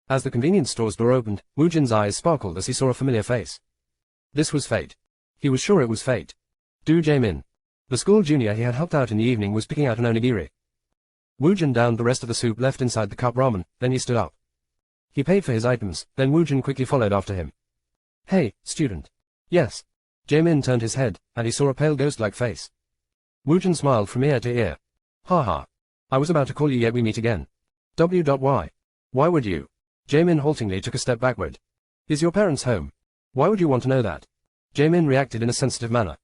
As the convenience store's door opened, Woojin's eyes sparkled as he saw a familiar face. This was fate. He was sure it was fate. Do Jae-min. The school junior he had helped out in the evening was picking out an onigiri. Woojin downed the rest of the soup left inside the cup ramen, then he stood up. He paid for his items, then Woojin quickly followed after him. Hey, student. Yes. Jae-min turned his head, and he saw a pale ghost-like face. Woojin smiled from ear to ear. Haha. I was about to call you yet we meet again. Why? Why would you? Jae-min haltingly took a step backward. Is your parents home? Why would you want to know that? Jae-min reacted in a sensitive manner.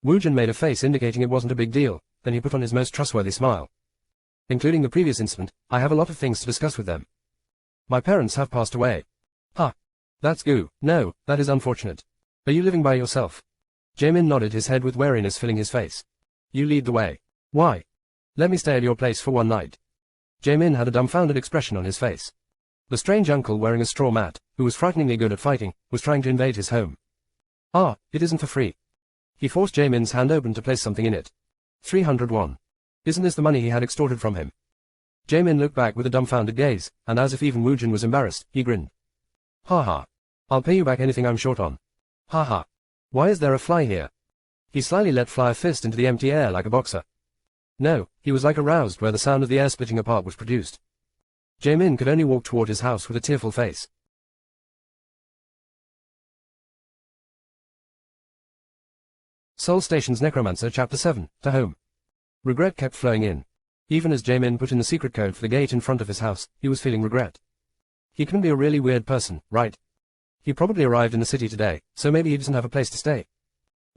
Woojin made a face indicating it wasn't a big deal, then he put on his most trustworthy smile. Including the previous incident, I have a lot of things to discuss with them. My parents have passed away. Huh. That's goo. No, that is unfortunate. Are you living by yourself? Jae-min nodded, his head with wariness filling his face. You lead the way. Why? Let me stay at your place for one night. Jae-min had a dumbfounded expression on his face. The strange uncle wearing a straw mat, who was frighteningly good at fighting, was trying to invade his home. Ah, it isn't for free. He forced Jae-min's hand open to place something in it. 300 won. Isn't this the money he had extorted from him? Jae-min looked back with a dumbfounded gaze, and as if even Woojin was embarrassed, he grinned. Ha. I'll pay you back anything I'm short on. Ha. Why is there a fly here? He slyly let fly a fist into the empty air like a boxer. No, he was like aroused where the sound of the air splitting apart was produced. Jae-min could only walk toward his house with a tearful face. Seoul Station's Necromancer Chapter 7, to home. Regret kept flowing in. Even as Jae-min put in the secret code for the gate in front of his house, he was feeling regret. He couldn't be a really weird person, right? He probably arrived in the city today, so maybe he doesn't have a place to stay.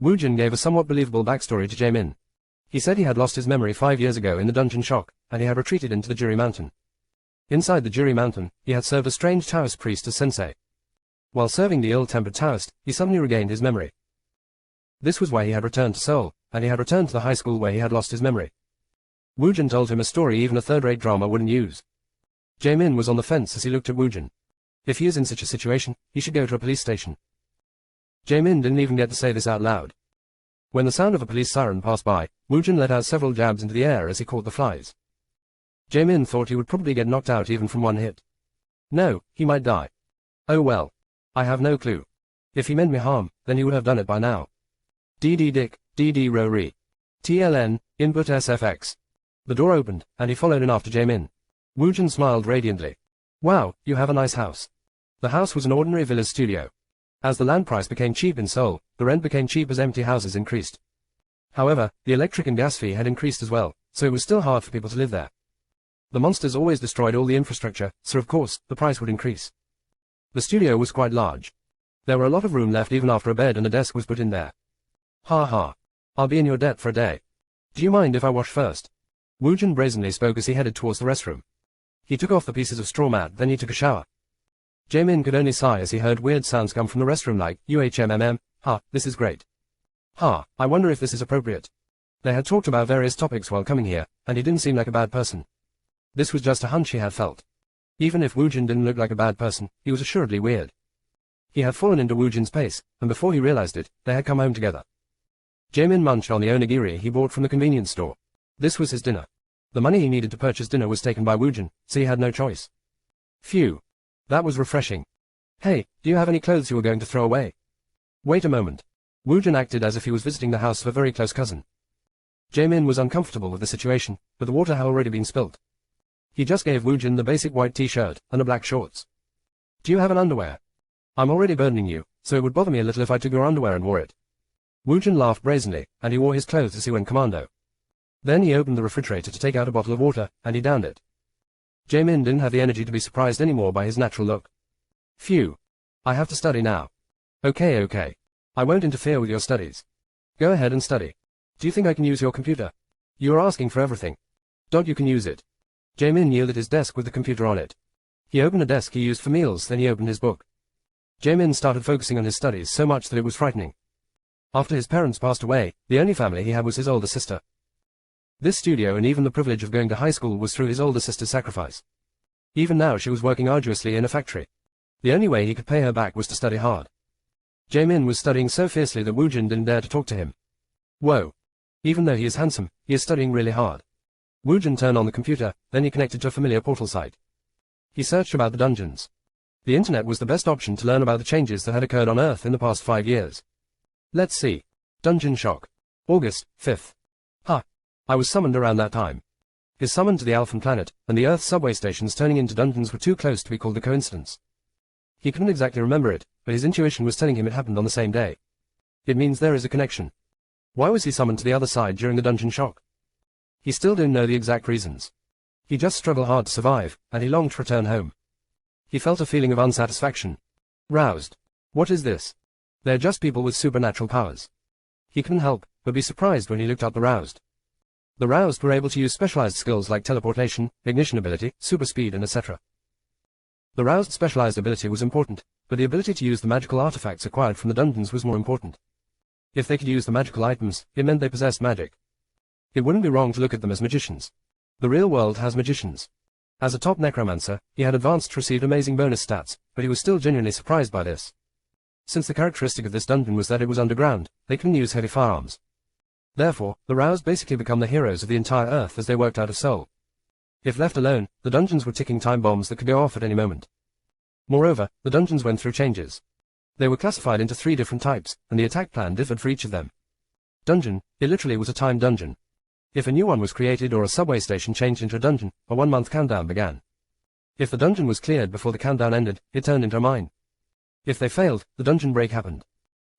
Woojin gave a somewhat believable backstory to Jae-min. He said he had lost his memory 5 years ago in the dungeon shock, and he had retreated into the Jury Mountain. Inside the Jury Mountain, he had served a strange Taoist priest as sensei. While serving the ill-tempered Taoist, he suddenly regained his memory. This was why he had returned to Seoul, and he had returned to the high school where he had lost his memory. Woojin told him a story even a third-rate drama wouldn't use. Jae-min was on the fence as he looked at Woojin. If he is in such a situation, he should go to a police station. Jae-min didn't even get to say this out loud. When the sound of a police siren passed by, Woojin let out several jabs into the air as he caught the flies. Jae-min thought he would probably get knocked out even from one hit. No, he might die. Oh well. I have no clue. If he meant me harm, then he would have done it by now. DD Dick, DD Ro-Re. TLN, Input SFX. The door opened, and he followed in after Jae-min. Woojin smiled radiantly. Wow, you have a nice house. The house was an ordinary villa's studio. As the land price became cheap in Seoul, the rent became cheap as empty houses increased. However, the electric and gas fee had increased as well, so it was still hard for people to live there. The monsters always destroyed all the infrastructure, so of course, the price would increase. The studio was quite large. There were a lot of room left even after a bed and a desk was put in there. Ha. I'll be in your debt for a day. Do you mind if I wash first? Woojin brazenly spoke as he headed towards the restroom. He took off the pieces of straw mat, then he took a shower. Jae-min could only sigh as he heard weird sounds come from the restroom like, UHMMM, ha, this is great. Ha, I wonder if this is appropriate. They had talked about various topics while coming here, and he didn't seem like a bad person. This was just a hunch he had felt. Even if Woojin didn't look like a bad person, he was assuredly weird. He had fallen into Woojin's pace, and before he realized it, they had come home together. Jae-min munched on the onigiri he bought from the convenience store. This was his dinner. The money he needed to purchase dinner was taken by Woojin, so he had no choice. Phew. That was refreshing. Hey, do you have any clothes you were going to throw away? Wait a moment. Woojin acted as if he was visiting the house of a very close cousin. Jae-min was uncomfortable with the situation, but the water had already been spilt. He just gave Woojin the basic white t-shirt and a black shorts. Do you have an underwear? I'm already burdening you, so it would bother me a little if I took your underwear and wore it. Wu Jin laughed brazenly, and he wore his clothes as he went commando. Then he opened the refrigerator to take out a bottle of water, and he downed it. Jae-min didn't have the energy to be surprised anymore by his natural look. Phew. I have to study now. Okay. I won't interfere with your studies. Go ahead and study. Do you think I can use your computer? You are asking for everything. You can use it. Jae-min kneeled at his desk with the computer on it. He opened a desk he used for meals, then he opened his book. Jae-min started focusing on his studies so much that it was frightening. After his parents passed away, the only family he had was his older sister. This studio and even the privilege of going to high school was through his older sister's sacrifice. Even now she was working arduously in a factory. The only way he could pay her back was to study hard. Jae-min was studying so fiercely that Wu Jin didn't dare to talk to him. Whoa. Even though he is handsome, he is studying really hard. Wu Jin turned on the computer, then he connected to a familiar portal site. He searched about the dungeons. The internet was the best option to learn about the changes that had occurred on Earth in the past 5 years. Let's see. Dungeon Shock. August 5th. I was summoned around that time. His summon to the Alphan planet, and the Earth's subway stations turning into dungeons were too close to be called a coincidence. He couldn't exactly remember it, but his intuition was telling him it happened on the same day. It means there is a connection. Why was he summoned to the other side during the dungeon shock? He still didn't know the exact reasons. He just struggled hard to survive, and he longed to return home. He felt a feeling of unsatisfaction. Roused. What is this? They're just people with supernatural powers. He couldn't help but be surprised when he looked up the Roused. The Roused were able to use specialized skills like teleportation, ignition ability, super speed, and etc. The Roused specialized ability was important, but the ability to use the magical artifacts acquired from the dungeons was more important. If they could use the magical items, it meant they possessed magic. It wouldn't be wrong to look at them as magicians. The real world has magicians. As a top necromancer, he had advanced to receive amazing bonus stats, but he was still genuinely surprised by this. Since the characteristic of this dungeon was that it was underground, they couldn't use heavy firearms. Therefore, the Roused basically become the heroes of the entire Earth as they worked out of Seoul. If left alone, the dungeons were ticking time bombs that could go off at any moment. Moreover, the dungeons went through changes. They were classified into 3 different types, and the attack plan differed for each of them. Dungeon, it literally was a timed dungeon. If a new one was created or a subway station changed into a dungeon, a 1-month countdown began. If the dungeon was cleared before the countdown ended, it turned into a mine. If they failed, the dungeon break happened.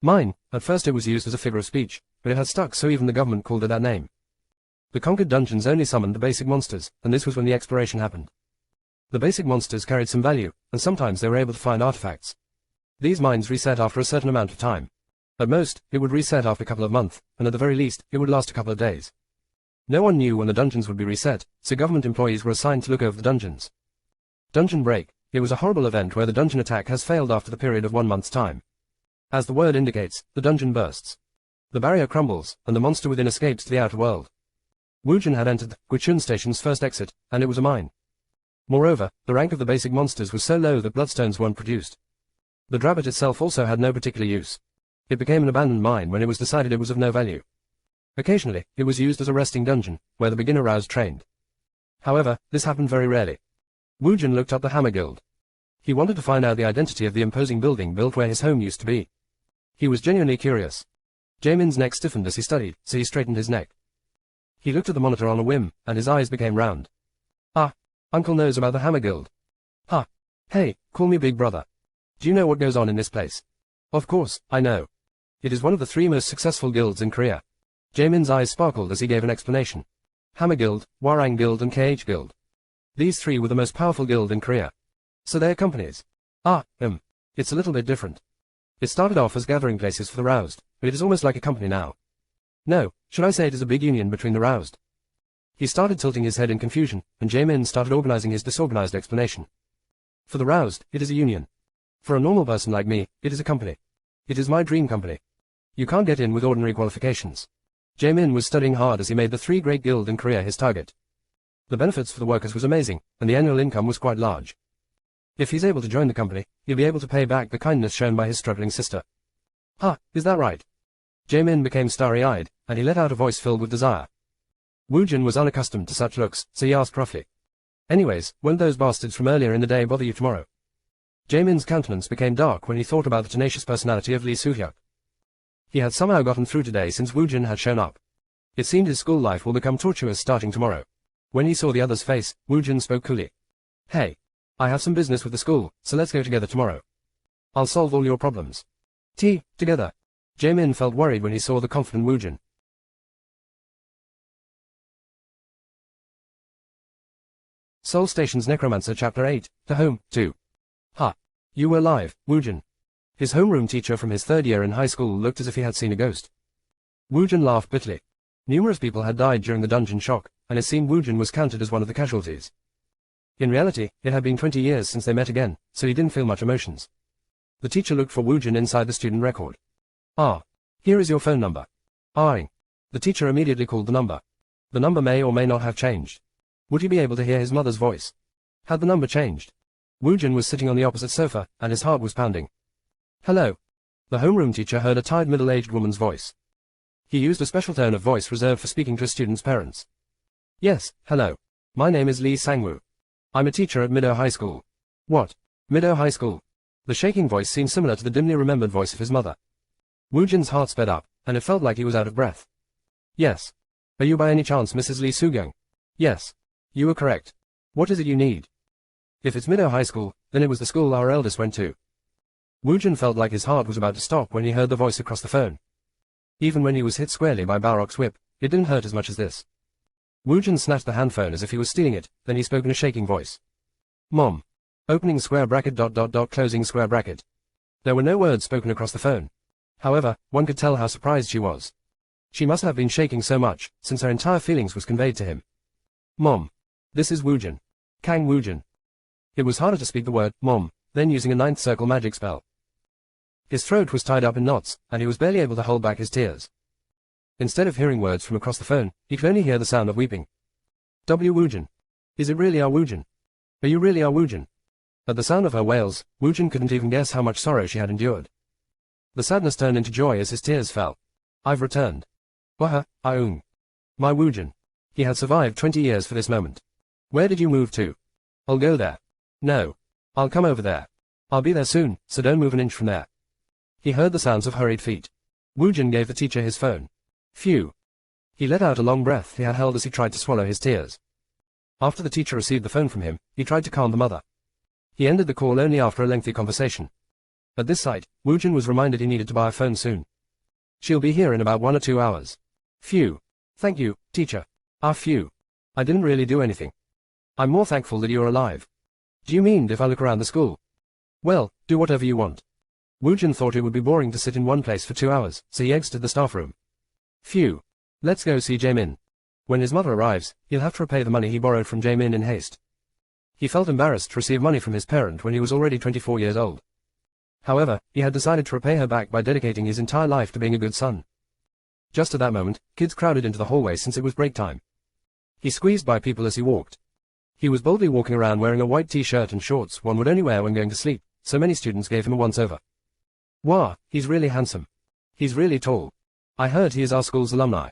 Mine, at first it was used as a figure of speech, but it had stuck so even the government called it that name. The conquered dungeons only summoned the basic monsters, and this was when the exploration happened. The basic monsters carried some value, and sometimes they were able to find artifacts. These mines reset after a certain amount of time. At most, it would reset after a couple of months, and at the very least, it would last a couple of days. No one knew when the dungeons would be reset, so government employees were assigned to look over the dungeons. Dungeon break. It was a horrible event where the dungeon attack has failed after the period of 1 month's time. As the word indicates, the dungeon bursts. The barrier crumbles, and the monster within escapes to the outer world. Wu Jin had entered the Guichun station's first exit, and it was a mine. Moreover, the rank of the basic monsters was so low that bloodstones weren't produced. The Drabbit itself also had no particular use. It became an abandoned mine when it was decided it was of no value. Occasionally, it was used as a resting dungeon, where the beginner Roused trained. However, this happened very rarely. Wu Jin looked up the Hammer Guild. He wanted to find out the identity of the imposing building built where his home used to be. He was genuinely curious. Jaemin's neck stiffened as he studied, so he straightened his neck. He looked at the monitor on a whim, and his eyes became round. Ah, Uncle knows about the Hammer Guild. Ha. Hey, call me Big Brother. Do you know what goes on in this place? Of course, I know. It is one of the 3 most successful guilds in Korea. Jaemin's eyes sparkled as he gave an explanation. Hammer Guild, Hwarang Guild and KH Guild. These 3 were the most powerful guild in Korea. So they're companies. It's a little bit different. It started off as gathering places for the Roused, but it is almost like a company now. No, should I say it is a big union between the Roused? He started tilting his head in confusion, and Jae-min started organizing his disorganized explanation. For the Roused, it is a union. For a normal person like me, it is a company. It is my dream company. You can't get in with ordinary qualifications. Jae-min was studying hard as he made the 3 great guild in Korea his target. The benefits for the workers was amazing, and the annual income was quite large. If he's able to join the company, he'll be able to pay back the kindness shown by his struggling sister. Is that right? Jae-min became starry-eyed, and he let out a voice filled with desire. Wu Jin was unaccustomed to such looks, so he asked roughly. Anyways, won't those bastards from earlier in the day bother you tomorrow? Jae-min's countenance became dark when he thought about the tenacious personality of Lee Soo-hyuk. He had somehow gotten through today since Wu Jin had shown up. It seemed his school life will become tortuous starting tomorrow. When he saw the other's face, Wu Jin spoke coolly. Hey. I have some business with the school, so let's go together tomorrow. I'll solve all your problems. Together. Jae-min felt worried when he saw the confident Woojin. Seoul Station's Necromancer Chapter 8, The Home, 2. Ha! You were alive, Woojin. His homeroom teacher from his third year in high school looked as if he had seen a ghost. Woojin laughed bitterly. Numerous people had died during the dungeon shock, and it seemed Woojin was counted as one of the casualties. In reality, it had been 20 years since they met again, so he didn't feel much emotions. The teacher looked for Woojin inside the student record. Ah. Here is your phone number. Ah. The teacher immediately called the number. The number may or may not have changed. Would he be able to hear his mother's voice? Had the number changed? Woojin was sitting on the opposite sofa, and his heart was pounding. Hello. The homeroom teacher heard a tired middle-aged woman's voice. He used a special tone of voice reserved for speaking to a student's parents. Yes, hello. My name is Lee Sangwoo. I'm a teacher at Mido High School. What? Mido High School? The shaking voice seemed similar to the dimly remembered voice of his mother. Woojin's heart sped up, and it felt like he was out of breath. Yes. Are you by any chance Mrs. Lee Soo-kyung? Yes. You were correct. What is it you need? If it's Mido High School, then it was the school our eldest went to. Woojin felt like his heart was about to stop when he heard the voice across the phone. Even when he was hit squarely by Balrog's whip, it didn't hurt as much as this. Woojin snatched the handphone as if he was stealing it, then he spoke in a shaking voice. Mom. Opening square bracket ... closing square bracket. There were no words spoken across the phone. However, one could tell how surprised she was. She must have been shaking so much, since her entire feelings was conveyed to him. Mom. This is Woojin. Kang Woojin. It was harder to speak the word, Mom, then using a ninth circle magic spell. His throat was tied up in knots, and he was barely able to hold back his tears. Instead of hearing words from across the phone, he could only hear the sound of weeping. Woojin. Is it really our Woojin? Are you really our Woojin? At the sound of her wails, Woojin couldn't even guess how much sorrow she had endured. The sadness turned into joy as his tears fell. I've returned. Waha, Aung. My Woojin. He had survived 20 years for this moment. Where did you move to? I'll go there. No. I'll come over there. I'll be there soon, so don't move an inch from there. He heard the sounds of hurried feet. Woojin gave the teacher his phone. Phew. He let out a long breath he had held as he tried to swallow his tears. After the teacher received the phone from him, he tried to calm the mother. He ended the call only after a lengthy conversation. At this sight, Woojin was reminded he needed to buy a phone soon. She'll be here in about 1 or 2 hours. Phew. Thank you, teacher. Ah, phew. I didn't really do anything. I'm more thankful that you're alive. Do you mean if I look around the school? Well, do whatever you want. Woojin thought it would be boring to sit in one place for 2 hours, so he exited the staff room. Phew. Let's go see Jae-min. When his mother arrives, he'll have to repay the money he borrowed from Jae-min in haste. He felt embarrassed to receive money from his parent when he was already 24 years old. However, he had decided to repay her back by dedicating his entire life to being a good son. Just at that moment, kids crowded into the hallway since it was break time. He squeezed by people as he walked. He was boldly walking around wearing a white t-shirt and shorts one would only wear when going to sleep, so many students gave him a once-over. Wow, he's really handsome. He's really tall. I heard he is our school's alumni.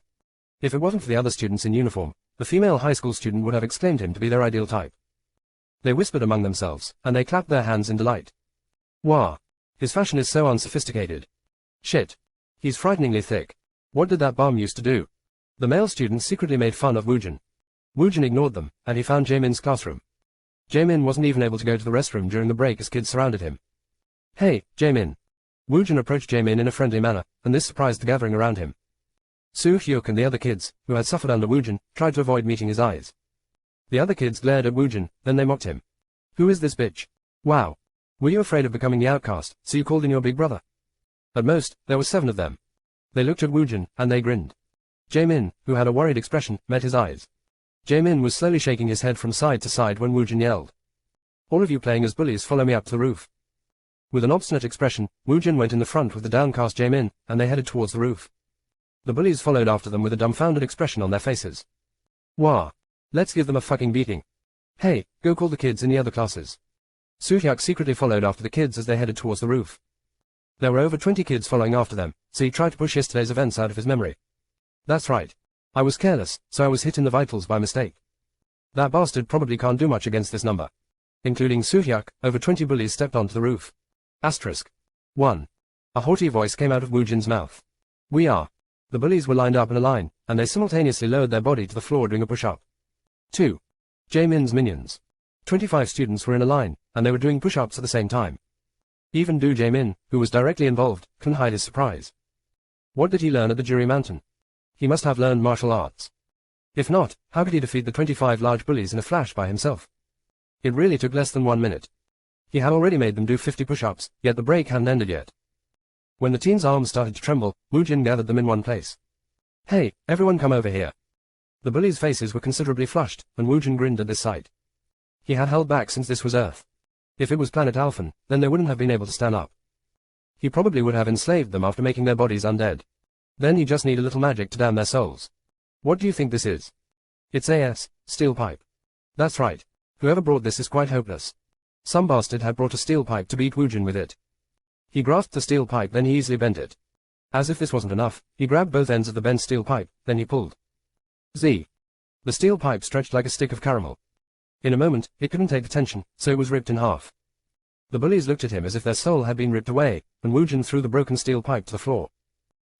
If it wasn't for the other students in uniform, the female high school student would have exclaimed him to be their ideal type. They whispered among themselves, and they clapped their hands in delight. Wow. His fashion is so unsophisticated. Shit. He's frighteningly thick. What did that bum used to do? The male students secretly made fun of Woojin. Woojin ignored them, and he found Jae-min's classroom. Jae-min wasn't even able to go to the restroom during the break as kids surrounded him. Hey, Jae-min. Woojin approached Jae-min in a friendly manner, and this surprised the gathering around him. Soo-hyuk and the other kids, who had suffered under Woojin, tried to avoid meeting his eyes. The other kids glared at Woojin, then they mocked him. Who is this bitch? Wow. Were you afraid of becoming the outcast, so you called in your big brother? At most, there were 7 of them. They looked at Woojin, and they grinned. Jae-min, who had a worried expression, met his eyes. Jae-min was slowly shaking his head from side to side when Woojin yelled. All of you playing as bullies follow me up to the roof. With an obstinate expression, Woojin went in the front with the downcast Jae-min, and they headed towards the roof. The bullies followed after them with a dumbfounded expression on their faces. Wah. Let's give them a fucking beating. Hey, go call the kids in the other classes. Soo-hyuk secretly followed after the kids as they headed towards the roof. There were over 20 kids following after them, so he tried to push yesterday's events out of his memory. That's right. I was careless, so I was hit in the vitals by mistake. That bastard probably can't do much against this number. Including Soo-hyuk, over 20 bullies stepped onto the roof. Asterisk. 1. A haughty voice came out of Woojin's mouth. We are. The bullies were lined up in a line, and they simultaneously lowered their body to the floor doing a push-up. 2. Jae-min's minions. 25 students were in a line, and they were doing push-ups at the same time. Even Do Jae-min, who was directly involved, couldn't hide his surprise. What did he learn at the Jury Mountain? He must have learned martial arts. If not, how could he defeat the 25 large bullies in a flash by himself? It really took less than 1 minute. He had already made them do 50 push-ups, yet the break hadn't ended yet. When the teen's arms started to tremble, Wu Jin gathered them in one place. Hey, everyone come over here. The bullies' faces were considerably flushed, and Wu Jin grinned at this sight. He had held back since this was Earth. If it was planet Alphen, then they wouldn't have been able to stand up. He probably would have enslaved them after making their bodies undead. Then he just need a little magic to damn their souls. What do you think this is? It's a steel pipe. That's right. Whoever brought this is quite hopeless. Some bastard had brought a steel pipe to beat Wu Jin with it. He grasped the steel pipe, then he easily bent it. As if this wasn't enough, he grabbed both ends of the bent steel pipe, then he pulled. Z. The steel pipe stretched like a stick of caramel. In a moment, it couldn't take the tension, so it was ripped in half. The bullies looked at him as if their soul had been ripped away, and Wu Jin threw the broken steel pipe to the floor.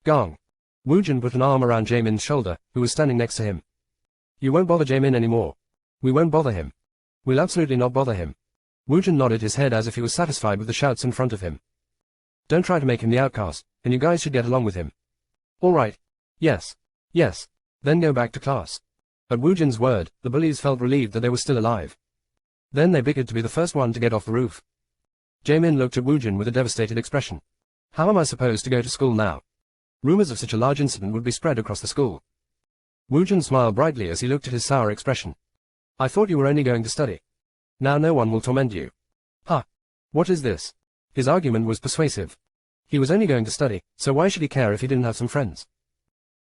Gong. Wu Jin put an arm around Jaemin's shoulder, who was standing next to him. You won't bother Jaemin anymore. We won't bother him. We'll absolutely not bother him. Wu Jin nodded his head as if he was satisfied with the shouts in front of him. Don't try to make him the outcast, and you guys should get along with him. All right. Yes. Yes. Then go back to class. At Wu Jin's word, the bullies felt relieved that they were still alive. Then they bickered to be the first one to get off the roof. Jaemin looked at Wu Jin with a devastated expression. How am I supposed to go to school now? Rumors of such a large incident would be spread across the school. Wu Jin smiled brightly as he looked at his sour expression. I thought you were only going to study. Now no one will torment you. Huh. What is this? His argument was persuasive. He was only going to study, so why should he care if he didn't have some friends?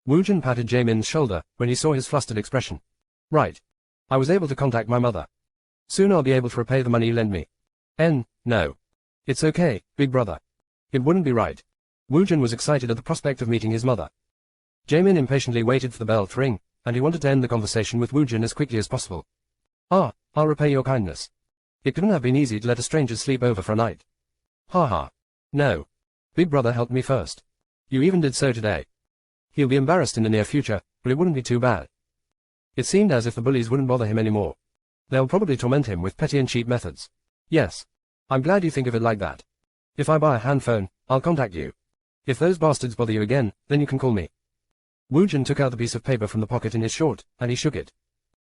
Wu Jin patted Jaemin's shoulder when he saw his flustered expression. Right. I was able to contact my mother. Soon I'll be able to repay the money you lent me. No. It's okay, big brother. It wouldn't be right. Wu Jin was excited at the prospect of meeting his mother. Jaemin impatiently waited for the bell to ring, and he wanted to end the conversation with Wu Jin as quickly as possible. Ah, I'll repay your kindness. It couldn't have been easy to let a stranger sleep over for a night. Ha ha. No. Big brother helped me first. You even did so today. He'll be embarrassed in the near future, but it wouldn't be too bad. It seemed as if the bullies wouldn't bother him anymore. They'll probably torment him with petty and cheap methods. Yes. I'm glad you think of it like that. If I buy a hand phone, I'll contact you. If those bastards bother you again, then you can call me. Wu Jin took out the piece of paper from the pocket in his short, and he shook it.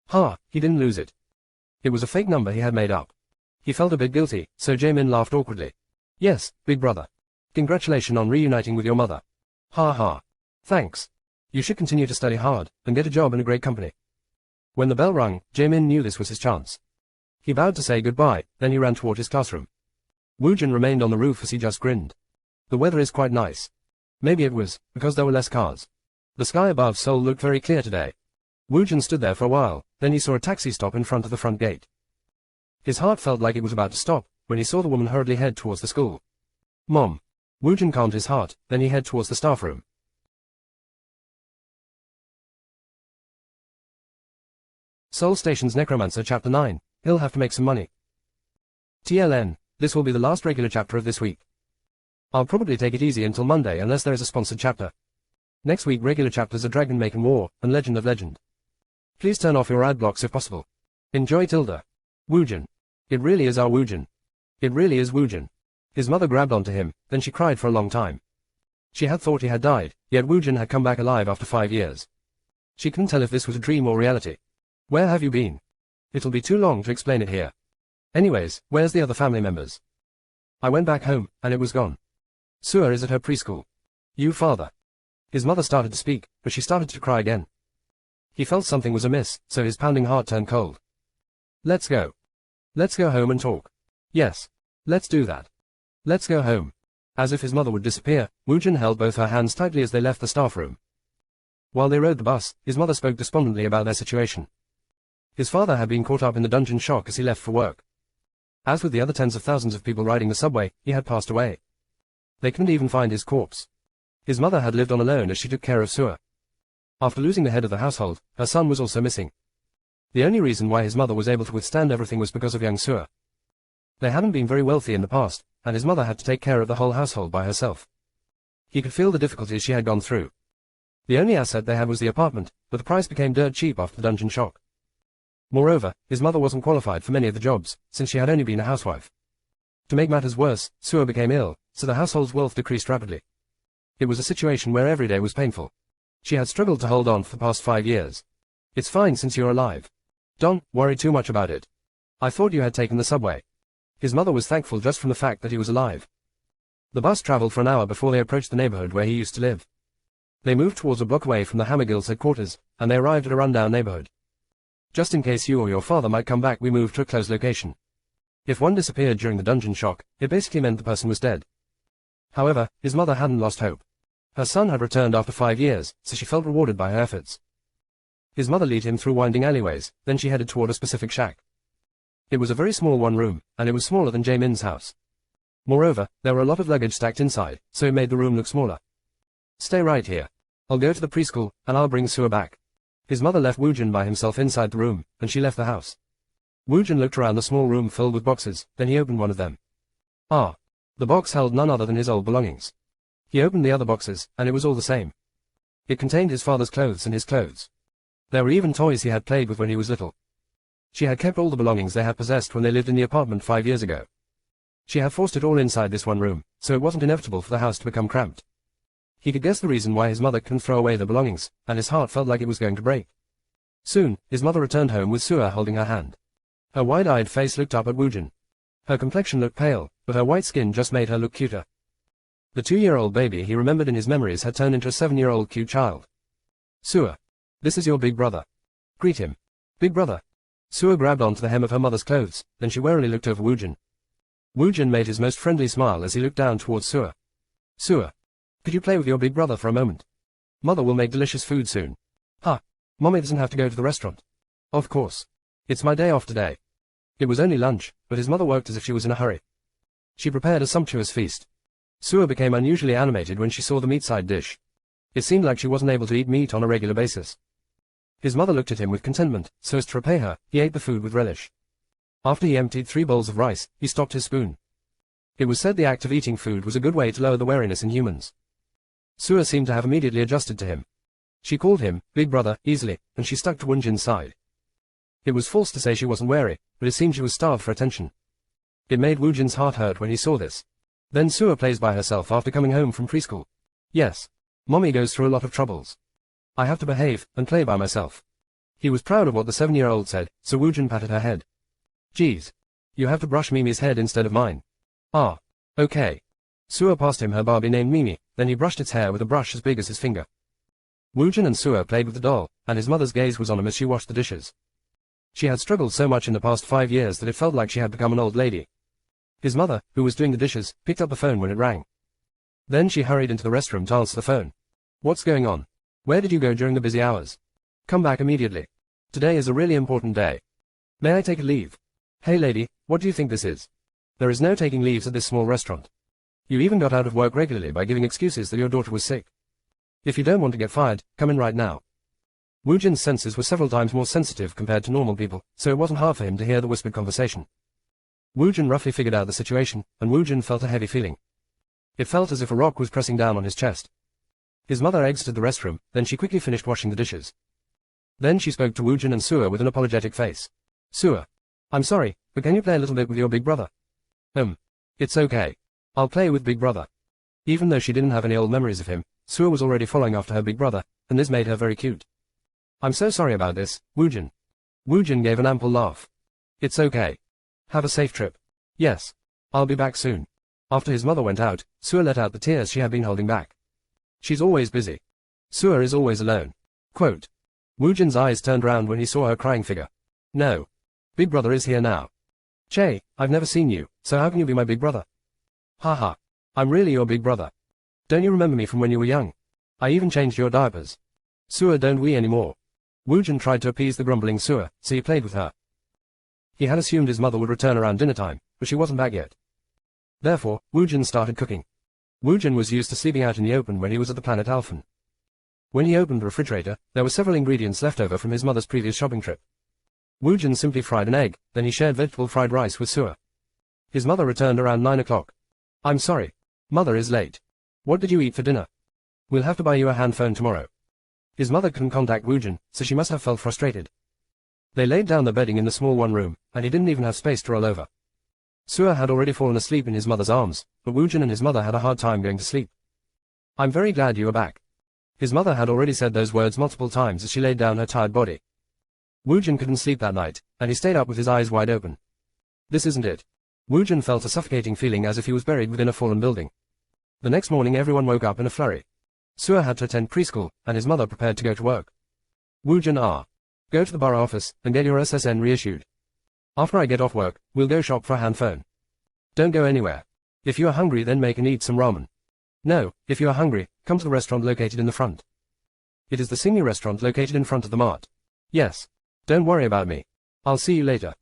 Ha, he didn't lose it. It was a fake number he had made up. He felt a bit guilty, so Jaemin laughed awkwardly. Yes, big brother. Congratulations on reuniting with your mother. Ha ha. Thanks. You should continue to study hard, and get a job in a great company. When the bell rang, Jaemin knew this was his chance. He bowed to say goodbye, then he ran toward his classroom. Wu Jin remained on the roof as he just grinned. The weather is quite nice. Maybe it was, because there were less cars. The sky above Seoul looked very clear today. Wu Jin stood there for a while, then he saw a taxi stop in front of the front gate. His heart felt like it was about to stop, when he saw the woman hurriedly head towards the school. Mom. Wu Jin calmed his heart, then he headed towards the staff room. Seoul Station's Necromancer Chapter 9. He'll have to make some money. TLN. This will be the last regular chapter of this week. I'll probably take it easy until Monday unless there is a sponsored chapter. Next week regular chapters are Dragon Maiden War, and Legend of Legend. Please turn off your ad blocks if possible. Enjoy Tilda. Wu Jin. It really is our Wu Jin. It really is Wu Jin. His mother grabbed onto him, then she cried for a long time. She had thought he had died, yet Wu Jin had come back alive after 5 years. She couldn't tell if this was a dream or reality. Where have you been? It'll be too long to explain it here. Anyways, where's the other family members? I went back home, and it was gone. Suer is at her preschool. You father. His mother started to speak, but she started to cry again. He felt something was amiss, so his pounding heart turned cold. Let's go. Let's go home and talk. Yes. Let's do that. Let's go home. As if his mother would disappear, Wu Jin held both her hands tightly as they left the staff room. While they rode the bus, his mother spoke despondently about their situation. His father had been caught up in the dungeon shock as he left for work. As with the other tens of thousands of people riding the subway, he had passed away. They couldn't even find his corpse. His mother had lived on alone as she took care of Suer. After losing the head of the household, her son was also missing. The only reason why his mother was able to withstand everything was because of young Suer. They hadn't been very wealthy in the past, and his mother had to take care of the whole household by herself. He could feel the difficulties she had gone through. The only asset they had was the apartment, but the price became dirt cheap after the dungeon shock. Moreover, his mother wasn't qualified for many of the jobs, since she had only been a housewife. To make matters worse, Suer became ill, so the household's wealth decreased rapidly. It was a situation where every day was painful. She had struggled to hold on for the past 5 years. It's fine since you're alive. Don't worry too much about it. I thought you had taken the subway. His mother was thankful just from the fact that he was alive. The bus traveled for an hour before they approached the neighborhood where he used to live. They moved towards a block away from the Hammer Guild's headquarters, and they arrived at a rundown neighborhood. Just in case you or your father might come back, we moved to a close location. If one disappeared during the dungeon shock, it basically meant the person was dead. However, his mother hadn't lost hope. Her son had returned after 5 years, so she felt rewarded by her efforts. His mother led him through winding alleyways, then she headed toward a specific shack. It was a very small one-room, and it was smaller than Jae-min's house. Moreover, there were a lot of luggage stacked inside, so it made the room look smaller. Stay right here. I'll go to the preschool, and I'll bring Suha back. His mother left Woojin by himself inside the room, and she left the house. Woojin looked around the small room filled with boxes, then he opened one of them. Ah. The box held none other than his old belongings. He opened the other boxes, and it was all the same. It contained his father's clothes and his clothes. There were even toys he had played with when he was little. She had kept all the belongings they had possessed when they lived in the apartment 5 years ago. She had forced it all inside this one room, so it wasn't inevitable for the house to become cramped. He could guess the reason why his mother couldn't throw away the belongings, and his heart felt like it was going to break. Soon, his mother returned home with Suha holding her hand. Her wide-eyed face looked up at Woojin. Her complexion looked pale, but her white skin just made her look cuter. The 2-year-old baby he remembered in his memories had turned into a 7-year-old cute child. Suha. This is your big brother. Greet him. Big brother. Suha grabbed onto the hem of her mother's clothes, then she warily looked over Woojin. Woojin made his most friendly smile as he looked down towards Suha. Suha. Could you play with your big brother for a moment? Mother will make delicious food soon. Mommy doesn't have to go to the restaurant. Of course. It's my day off today. It was only lunch, but his mother worked as if she was in a hurry. She prepared a sumptuous feast. Suha became unusually animated when she saw the meat side dish. It seemed like she wasn't able to eat meat on a regular basis. His mother looked at him with contentment, so as to repay her, he ate the food with relish. After he emptied 3 bowls of rice, he stopped his spoon. It was said the act of eating food was a good way to lower the wariness in humans. Suha seemed to have immediately adjusted to him. She called him big brother easily, and she stuck to Woojin's side. It was false to say she wasn't wary, but it seemed she was starved for attention. It made Woojin's heart hurt when he saw this. Then Suha plays by herself after coming home from preschool. Yes. Mommy goes through a lot of troubles. I have to behave and play by myself. He was proud of what the 7-year-old said, so Woojin patted her head. Geez. You have to brush Mimi's head instead of mine. Ah. Okay. Suha passed him her Barbie named Mimi, then he brushed its hair with a brush as big as his finger. Woojin and Suha played with the doll, and his mother's gaze was on him as she washed the dishes. She had struggled so much in the past 5 years that it felt like she had become an old lady. His mother, who was doing the dishes, picked up the phone when it rang. Then she hurried into the restroom to answer the phone. What's going on? Where did you go during the busy hours? Come back immediately. Today is a really important day. May I take a leave? Hey lady, what do you think this is? There is no taking leaves at this small restaurant. You even got out of work regularly by giving excuses that your daughter was sick. If you don't want to get fired, come in right now. Woojin's senses were several times more sensitive compared to normal people, so it wasn't hard for him to hear the whispered conversation. Woojin roughly figured out the situation, and Woojin felt a heavy feeling. It felt as if a rock was pressing down on his chest. His mother exited the restroom, then she quickly finished washing the dishes. Then she spoke to Woojin and Suha with an apologetic face. Suha. I'm sorry, but can you play a little bit with your big brother? It's okay. I'll play with big brother. Even though she didn't have any old memories of him, Suha was already following after her big brother, and this made her very cute. I'm so sorry about this, Woojin. Woojin gave an ample laugh. It's okay. Have a safe trip. Yes. I'll be back soon. After his mother went out, Suha let out the tears she had been holding back. She's always busy. Suha is always alone. Quote. Woojin's eyes turned round when he saw her crying figure. No. Big brother is here now. Che, I've never seen you, so how can you be my big brother? Haha. I'm really your big brother. Don't you remember me from when you were young? I even changed your diapers. Suha don't we anymore. Woojin tried to appease the grumbling Suha, so he played with her. He had assumed his mother would return around dinner time, but she wasn't back yet. Therefore, Woojin started cooking. Woojin was used to sleeping out in the open when he was at the planet Alphen. When he opened the refrigerator, there were several ingredients left over from his mother's previous shopping trip. Woojin simply fried an egg, then he shared vegetable fried rice with Suha. His mother returned around 9 o'clock. I'm sorry. Mother is late. What did you eat for dinner? We'll have to buy you a hand phone tomorrow. His mother couldn't contact Woojin, so she must have felt frustrated. They laid down the bedding in the small one room, and he didn't even have space to roll over. Suha had already fallen asleep in his mother's arms, but Woojin and his mother had a hard time going to sleep. I'm very glad you are back. His mother had already said those words multiple times as she laid down her tired body. Woojin couldn't sleep that night, and he stayed up with his eyes wide open. This isn't it. Woojin felt a suffocating feeling as if he was buried within a fallen building. The next morning everyone woke up in a flurry. Suha had to attend preschool, and his mother prepared to go to work. Woojin, go to the borough office and get your SSN reissued. After I get off work, we'll go shop for a hand phone. Don't go anywhere. If you are hungry then make and eat some ramen. No, if you are hungry, come to the restaurant located in the front. It is the SEINEN restaurant located in front of the mart. Yes. Don't worry about me. I'll see you later.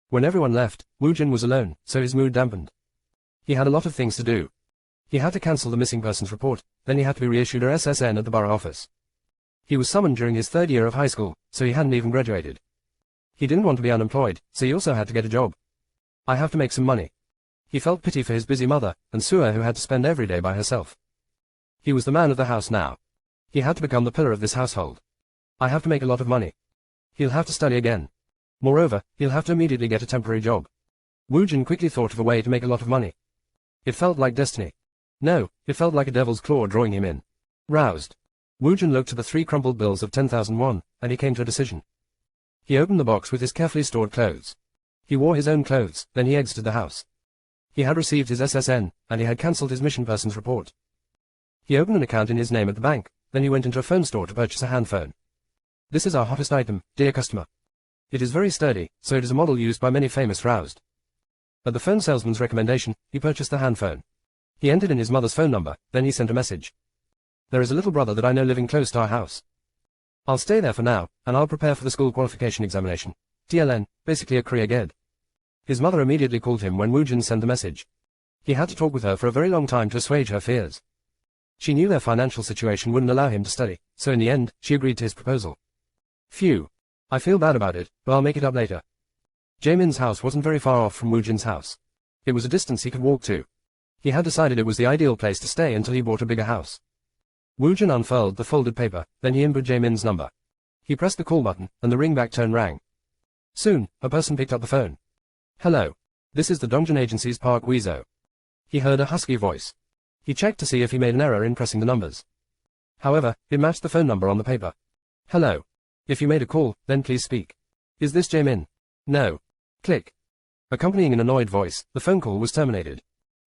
When everyone left, Woojin was alone, so his mood dampened. He had a lot of things to do. He had to cancel the missing persons report, then he had to be reissued a SSN at the borough office. He was summoned during his third year of high school, so he hadn't even graduated. He didn't want to be unemployed, so he also had to get a job. I have to make some money. He felt pity for his busy mother, and Suha who had to spend every day by herself. He was the man of the house now. He had to become the pillar of this household. I have to make a lot of money. He'll have to study again. Moreover, he'll have to immediately get a temporary job. Woojin quickly thought of a way to make a lot of money. It felt like destiny. No, it felt like a devil's claw drawing him in. Roused. Woojin looked at the 3 crumpled bills of 10,000 won, and he came to a decision. He opened the box with his carefully stored clothes. He wore his own clothes, then he exited the house. He had received his SSN, and he had cancelled his mission persons report. He opened an account in his name at the bank, then he went into a phone store to purchase a hand phone. This is our hottest item, dear customer. It is very sturdy, so it is a model used by many famous roused. At the phone salesman's recommendation, he purchased the hand phone. He entered in his mother's phone number, then he sent a message. There is a little brother that I know living close to our house. I'll stay there for now, and I'll prepare for the school qualification examination. TLN, basically a career guide. His mother immediately called him when Woojin sent the message. He had to talk with her for a very long time to assuage her fears. She knew their financial situation wouldn't allow him to study, so in the end, she agreed to his proposal. Phew. I feel bad about it, but I'll make it up later. Jaemin's house wasn't very far off from Woojin's house. It was a distance he could walk to. He had decided it was the ideal place to stay until he bought a bigger house. Woojin unfurled the folded paper, then he input Jaemin's number. He pressed the call button, and the ringback tone rang. Soon, a person picked up the phone. Hello. This is the Dongjuan Agency's Park Weezo. He heard a husky voice. He checked to see if he made an error in pressing the numbers. However, it matched the phone number on the paper. Hello. If you made a call, then please speak. Is this Jaemin? No. Click. Accompanying an annoyed voice, the phone call was terminated.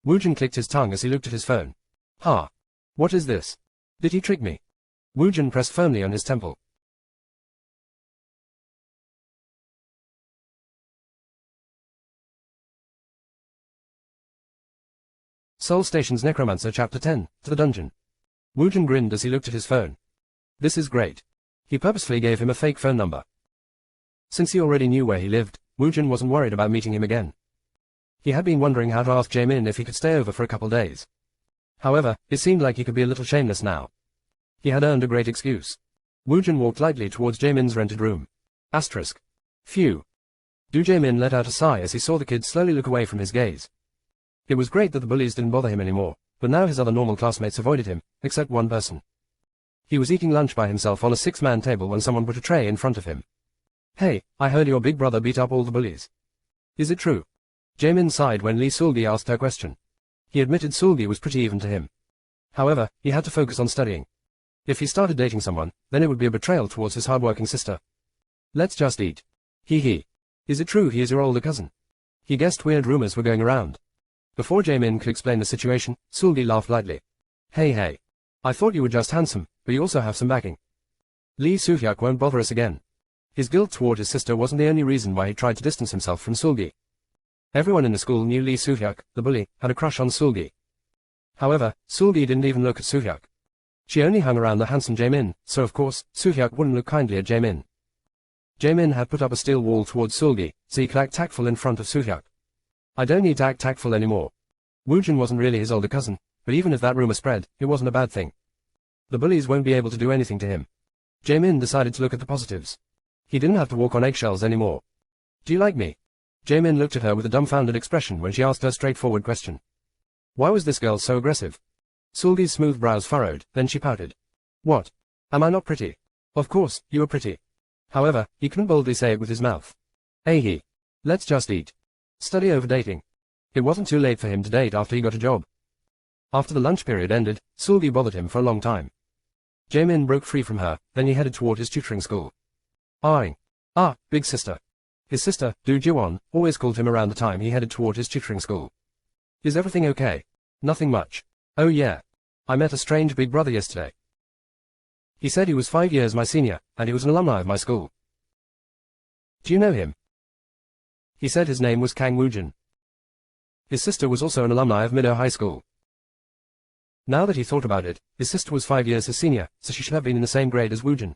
Woojin clicked his tongue as he looked at his phone. Ha. What is this? Did he trick me? Woojin pressed firmly on his temple. Seoul Station's Necromancer Chapter 10, to the dungeon. Woojin grinned as he looked at his phone. This is great. He purposefully gave him a fake phone number. Since he already knew where he lived, Woojin wasn't worried about meeting him again. He had been wondering how to ask Jaemin if he could stay over for a couple days. However, it seemed like he could be a little shameless now. He had earned a great excuse. Woojin walked lightly towards Jaemin's rented room. Asterisk. Phew. Do Jaemin let out a sigh as he saw the kid slowly look away from his gaze. It was great that the bullies didn't bother him anymore, but now his other normal classmates avoided him, except one person. He was eating lunch by himself on a 6-man table when someone put a tray in front of him. Hey, I heard your big brother beat up all the bullies. Is it true? Jaemin sighed when Lee Seulgi asked her question. He admitted Seulgi was pretty even to him. However, he had to focus on studying. If he started dating someone, then it would be a betrayal towards his hard-working sister. Let's just eat. Hee hee. Is it true he is your older cousin? He guessed weird rumors were going around. Before Jaemin could explain the situation, Seulgi laughed lightly. Hey. I thought you were just handsome, but you also have some backing. Lee Soo-hyuk won't bother us again. His guilt toward his sister wasn't the only reason why he tried to distance himself from Seulgi. Everyone in the school knew Lee Soo-hyuk, the bully, had a crush on Seulgi. However, Seulgi didn't even look at Soo-hyuk. She only hung around the handsome Jaemin, so of course, Soo-hyuk wouldn't look kindly at Jaemin. Jaemin had put up a steel wall towards Seulgi, so he could act tactful in front of Soo-hyuk. I don't need to act tactful anymore. Woojin wasn't really his older cousin, but even if that rumor spread, it wasn't a bad thing. The bullies won't be able to do anything to him. Jaemin decided to look at the positives. He didn't have to walk on eggshells anymore. Do you like me? Jaemin looked at her with a dumbfounded expression when she asked her straightforward question. Why was this girl so aggressive? Seulgi's smooth brows furrowed, then she pouted. What? Am I not pretty? Of course, you are pretty. However, he couldn't boldly say it with his mouth. Hey. Let's just eat. Study over dating. It wasn't too late for him to date after he got a job. After the lunch period ended, Seoul bothered him for a long time. Jaemin broke free from her, then he headed toward his tutoring school. Big sister. His sister, Do Jiwon, always called him around the time he headed toward his tutoring school. Is everything okay? Nothing much. Oh yeah. I met a strange big brother yesterday. He said he was 5 years my senior, and he was an alumni of my school. Do you know him? He said his name was Kang Woojin. His sister was also an alumni of Mido High School. Now that he thought about it, his sister was 5 years his senior, so she should have been in the same grade as Woojin.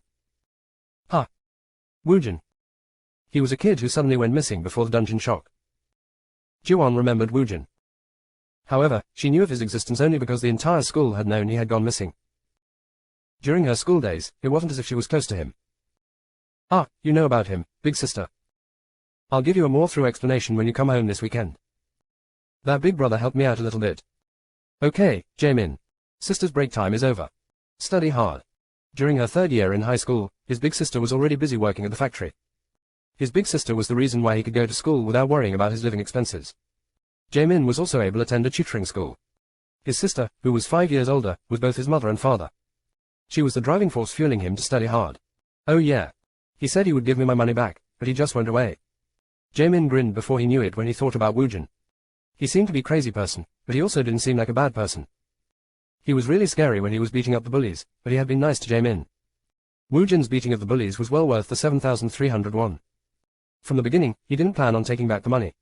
Huh. Woojin. He was a kid who suddenly went missing before the dungeon shock. Jiwon remembered Woojin. However, she knew of his existence only because the entire school had known he had gone missing. During her school days, it wasn't as if she was close to him. You know about him, big sister. I'll give you a more thorough explanation when you come home this weekend. That big brother helped me out a little bit. Okay, Jaemin. Sister's break time is over. Study hard. During her 3rd year in high school, his big sister was already busy working at the factory. His big sister was the reason why he could go to school without worrying about his living expenses. Jaemin was also able to attend a tutoring school. His sister, who was 5 years older, was both his mother and father. She was the driving force fueling him to study hard. Oh yeah. He said he would give me my money back, but he just went away. Jaemin grinned before he knew it when he thought about Woojin. He seemed to be a crazy person, but he also didn't seem like a bad person. He was really scary when he was beating up the bullies, but he had been nice to Jaemin. Woojin's beating of the bullies was well worth the 7,300 won. From the beginning, he didn't plan on taking back the money.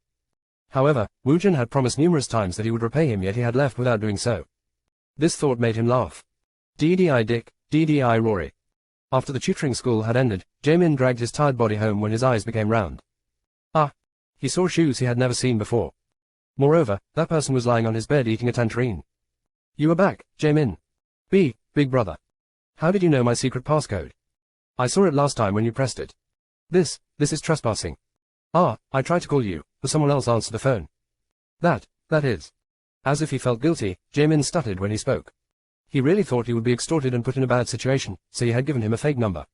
However, Woojin had promised numerous times that he would repay him, yet he had left without doing so. This thought made him laugh. DDI Dick, DDI Rory. After the tutoring school had ended, Jaemin dragged his tired body home when his eyes became round. He saw shoes he had never seen before. Moreover, that person was lying on his bed eating a tangerine. You are back, Jaemin. Big brother. How did you know my secret passcode? I saw it last time when you pressed it. This is trespassing. I tried to call you, but someone else answered the phone. That is. As if he felt guilty, Jaemin stuttered when he spoke. He really thought he would be extorted and put in a bad situation, so he had given him a fake number.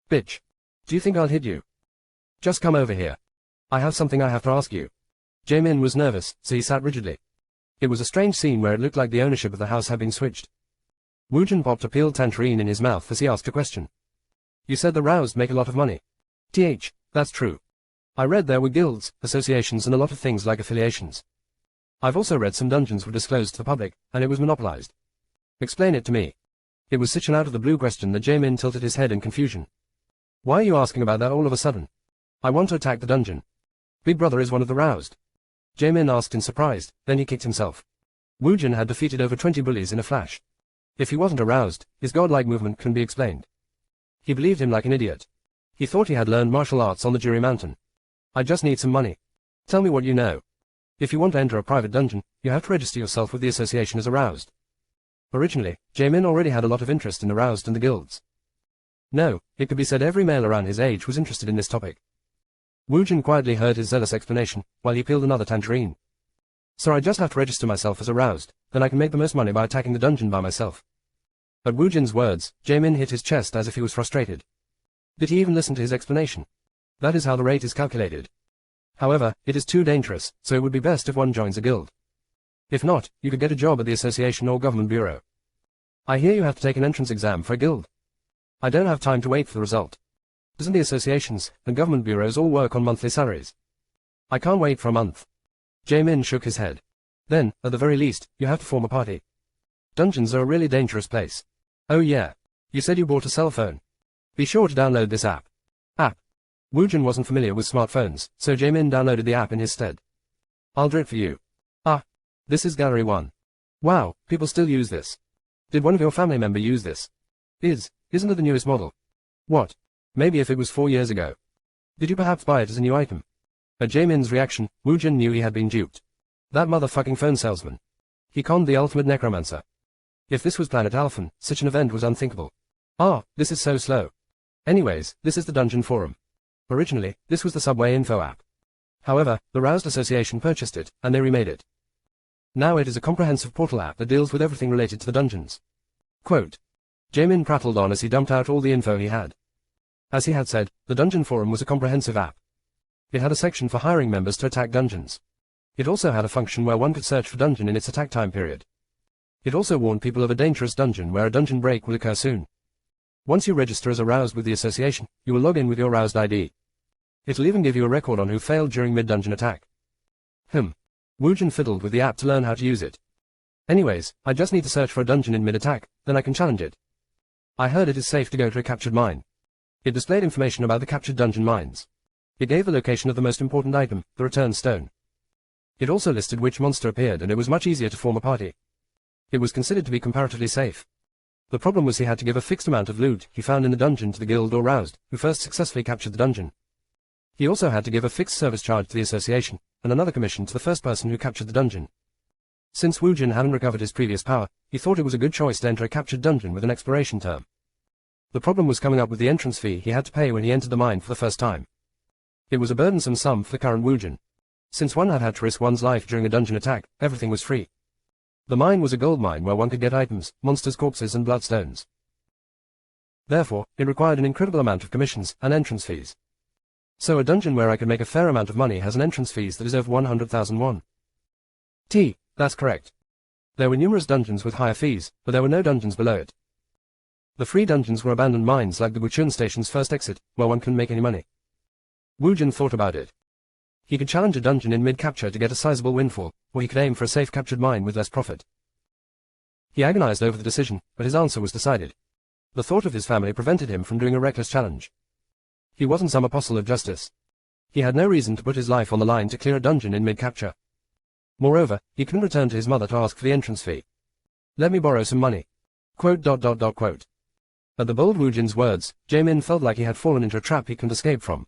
Bitch. Do you think I'll hit you? Just come over here. I have something I have to ask you. Jaemin was nervous, so he sat rigidly. It was a strange scene where it looked like the ownership of the house had been switched. Woojin popped a peeled tangerine in his mouth as he asked a question. You said the roused make a lot of money. That's true. I read there were guilds, associations and a lot of things like affiliations. I've also read some dungeons were disclosed to the public, and it was monopolized. Explain it to me. It was such an out-of-the-blue question that Jaemin tilted his head in confusion. Why are you asking about that all of a sudden? I want to attack the dungeon. Big brother is one of the roused. Jaemin asked in surprise, then he kicked himself. Woojin had defeated over 20 bullies in a flash. If he wasn't aroused, his godlike movement couldn't be explained. He believed him like an idiot. He thought he had learned martial arts on the Jury Mountain. I just need some money. Tell me what you know. If you want to enter a private dungeon, you have to register yourself with the association as aroused. Originally, Jaemin already had a lot of interest in the roused and the guilds. No, it could be said every male around his age was interested in this topic. Woojin quietly heard his zealous explanation, while he peeled another tangerine. So I just have to register myself as aroused, then I can make the most money by attacking the dungeon by myself. At Woojin's words, Jaemin hit his chest as if he was frustrated. Did he even listen to his explanation? That is how the rate is calculated. However, it is too dangerous, so it would be best if one joins a guild. If not, you could get a job at the association or government bureau. I hear you have to take an entrance exam for a guild. I don't have time to wait for the result. Doesn't the associations and government bureaus all work on monthly salaries? I can't wait for a month. Jaemin shook his head. Then, at the very least, you have to form a party. Dungeons are a really dangerous place. Oh yeah. You said you bought a cell phone. Be sure to download this app. Woojin wasn't familiar with smartphones, so Jaemin downloaded the app in his stead. I'll do it for you. This is Gallery 1. Wow, people still use this. Did one of your family member use this? Isn't it the newest model? What? Maybe if it was 4 years ago. Did you perhaps buy it as a new item? At Jaemin's reaction, Woojin knew he had been duped. That motherfucking phone salesman. He conned the ultimate necromancer. If this was Planet Alphen, such an event was unthinkable. This is so slow. Anyways, this is the dungeon forum. Originally, this was the subway info app. However, the Roused Association purchased it, and they remade it. Now it is a comprehensive portal app that deals with everything related to the dungeons. Quote. Jaemin prattled on as he dumped out all the info he had. As he had said, the Dungeon Forum was a comprehensive app. It had a section for hiring members to attack dungeons. It also had a function where one could search for dungeon in its attack time period. It also warned people of a dangerous dungeon where a dungeon break will occur soon. Once you register as aroused with the association, you will log in with your aroused ID. It'll even give you a record on who failed during mid-dungeon attack. Woojin fiddled with the app to learn how to use it. Anyways, I just need to search for a dungeon in mid-attack, then I can challenge it. I heard it is safe to go to a captured mine. It displayed information about the captured dungeon mines. It gave the location of the most important item, the return stone. It also listed which monster appeared, and it was much easier to form a party. It was considered to be comparatively safe. The problem was he had to give a fixed amount of loot he found in the dungeon to the guild or roused, who first successfully captured the dungeon. He also had to give a fixed service charge to the association, and another commission to the first person who captured the dungeon. Since Woojin hadn't recovered his previous power, he thought it was a good choice to enter a captured dungeon with an expiration term. The problem was coming up with the entrance fee he had to pay when he entered the mine for the first time. It was a burdensome sum for the current Woojin. Since one had to risk one's life during a dungeon attack, everything was free. The mine was a gold mine where one could get items, monsters' corpses and bloodstones. Therefore, it required an incredible amount of commissions and entrance fees. So a dungeon where I could make a fair amount of money has an entrance fees that is over 100,000 won. That's correct. There were numerous dungeons with higher fees, but there were no dungeons below it. The free dungeons were abandoned mines like the Guchun Station's first exit, where one couldn't make any money. Woojin thought about it. He could challenge a dungeon in mid-capture to get a sizable windfall, or he could aim for a safe captured mine with less profit. He agonized over the decision, but his answer was decided. The thought of his family prevented him from doing a reckless challenge. He wasn't some apostle of justice. He had no reason to put his life on the line to clear a dungeon in mid-capture. Moreover, he couldn't return to his mother to ask for the entrance fee. Let me borrow some money. Quote. At the bold Woojin's words, Jaemin felt like he had fallen into a trap he couldn't escape from.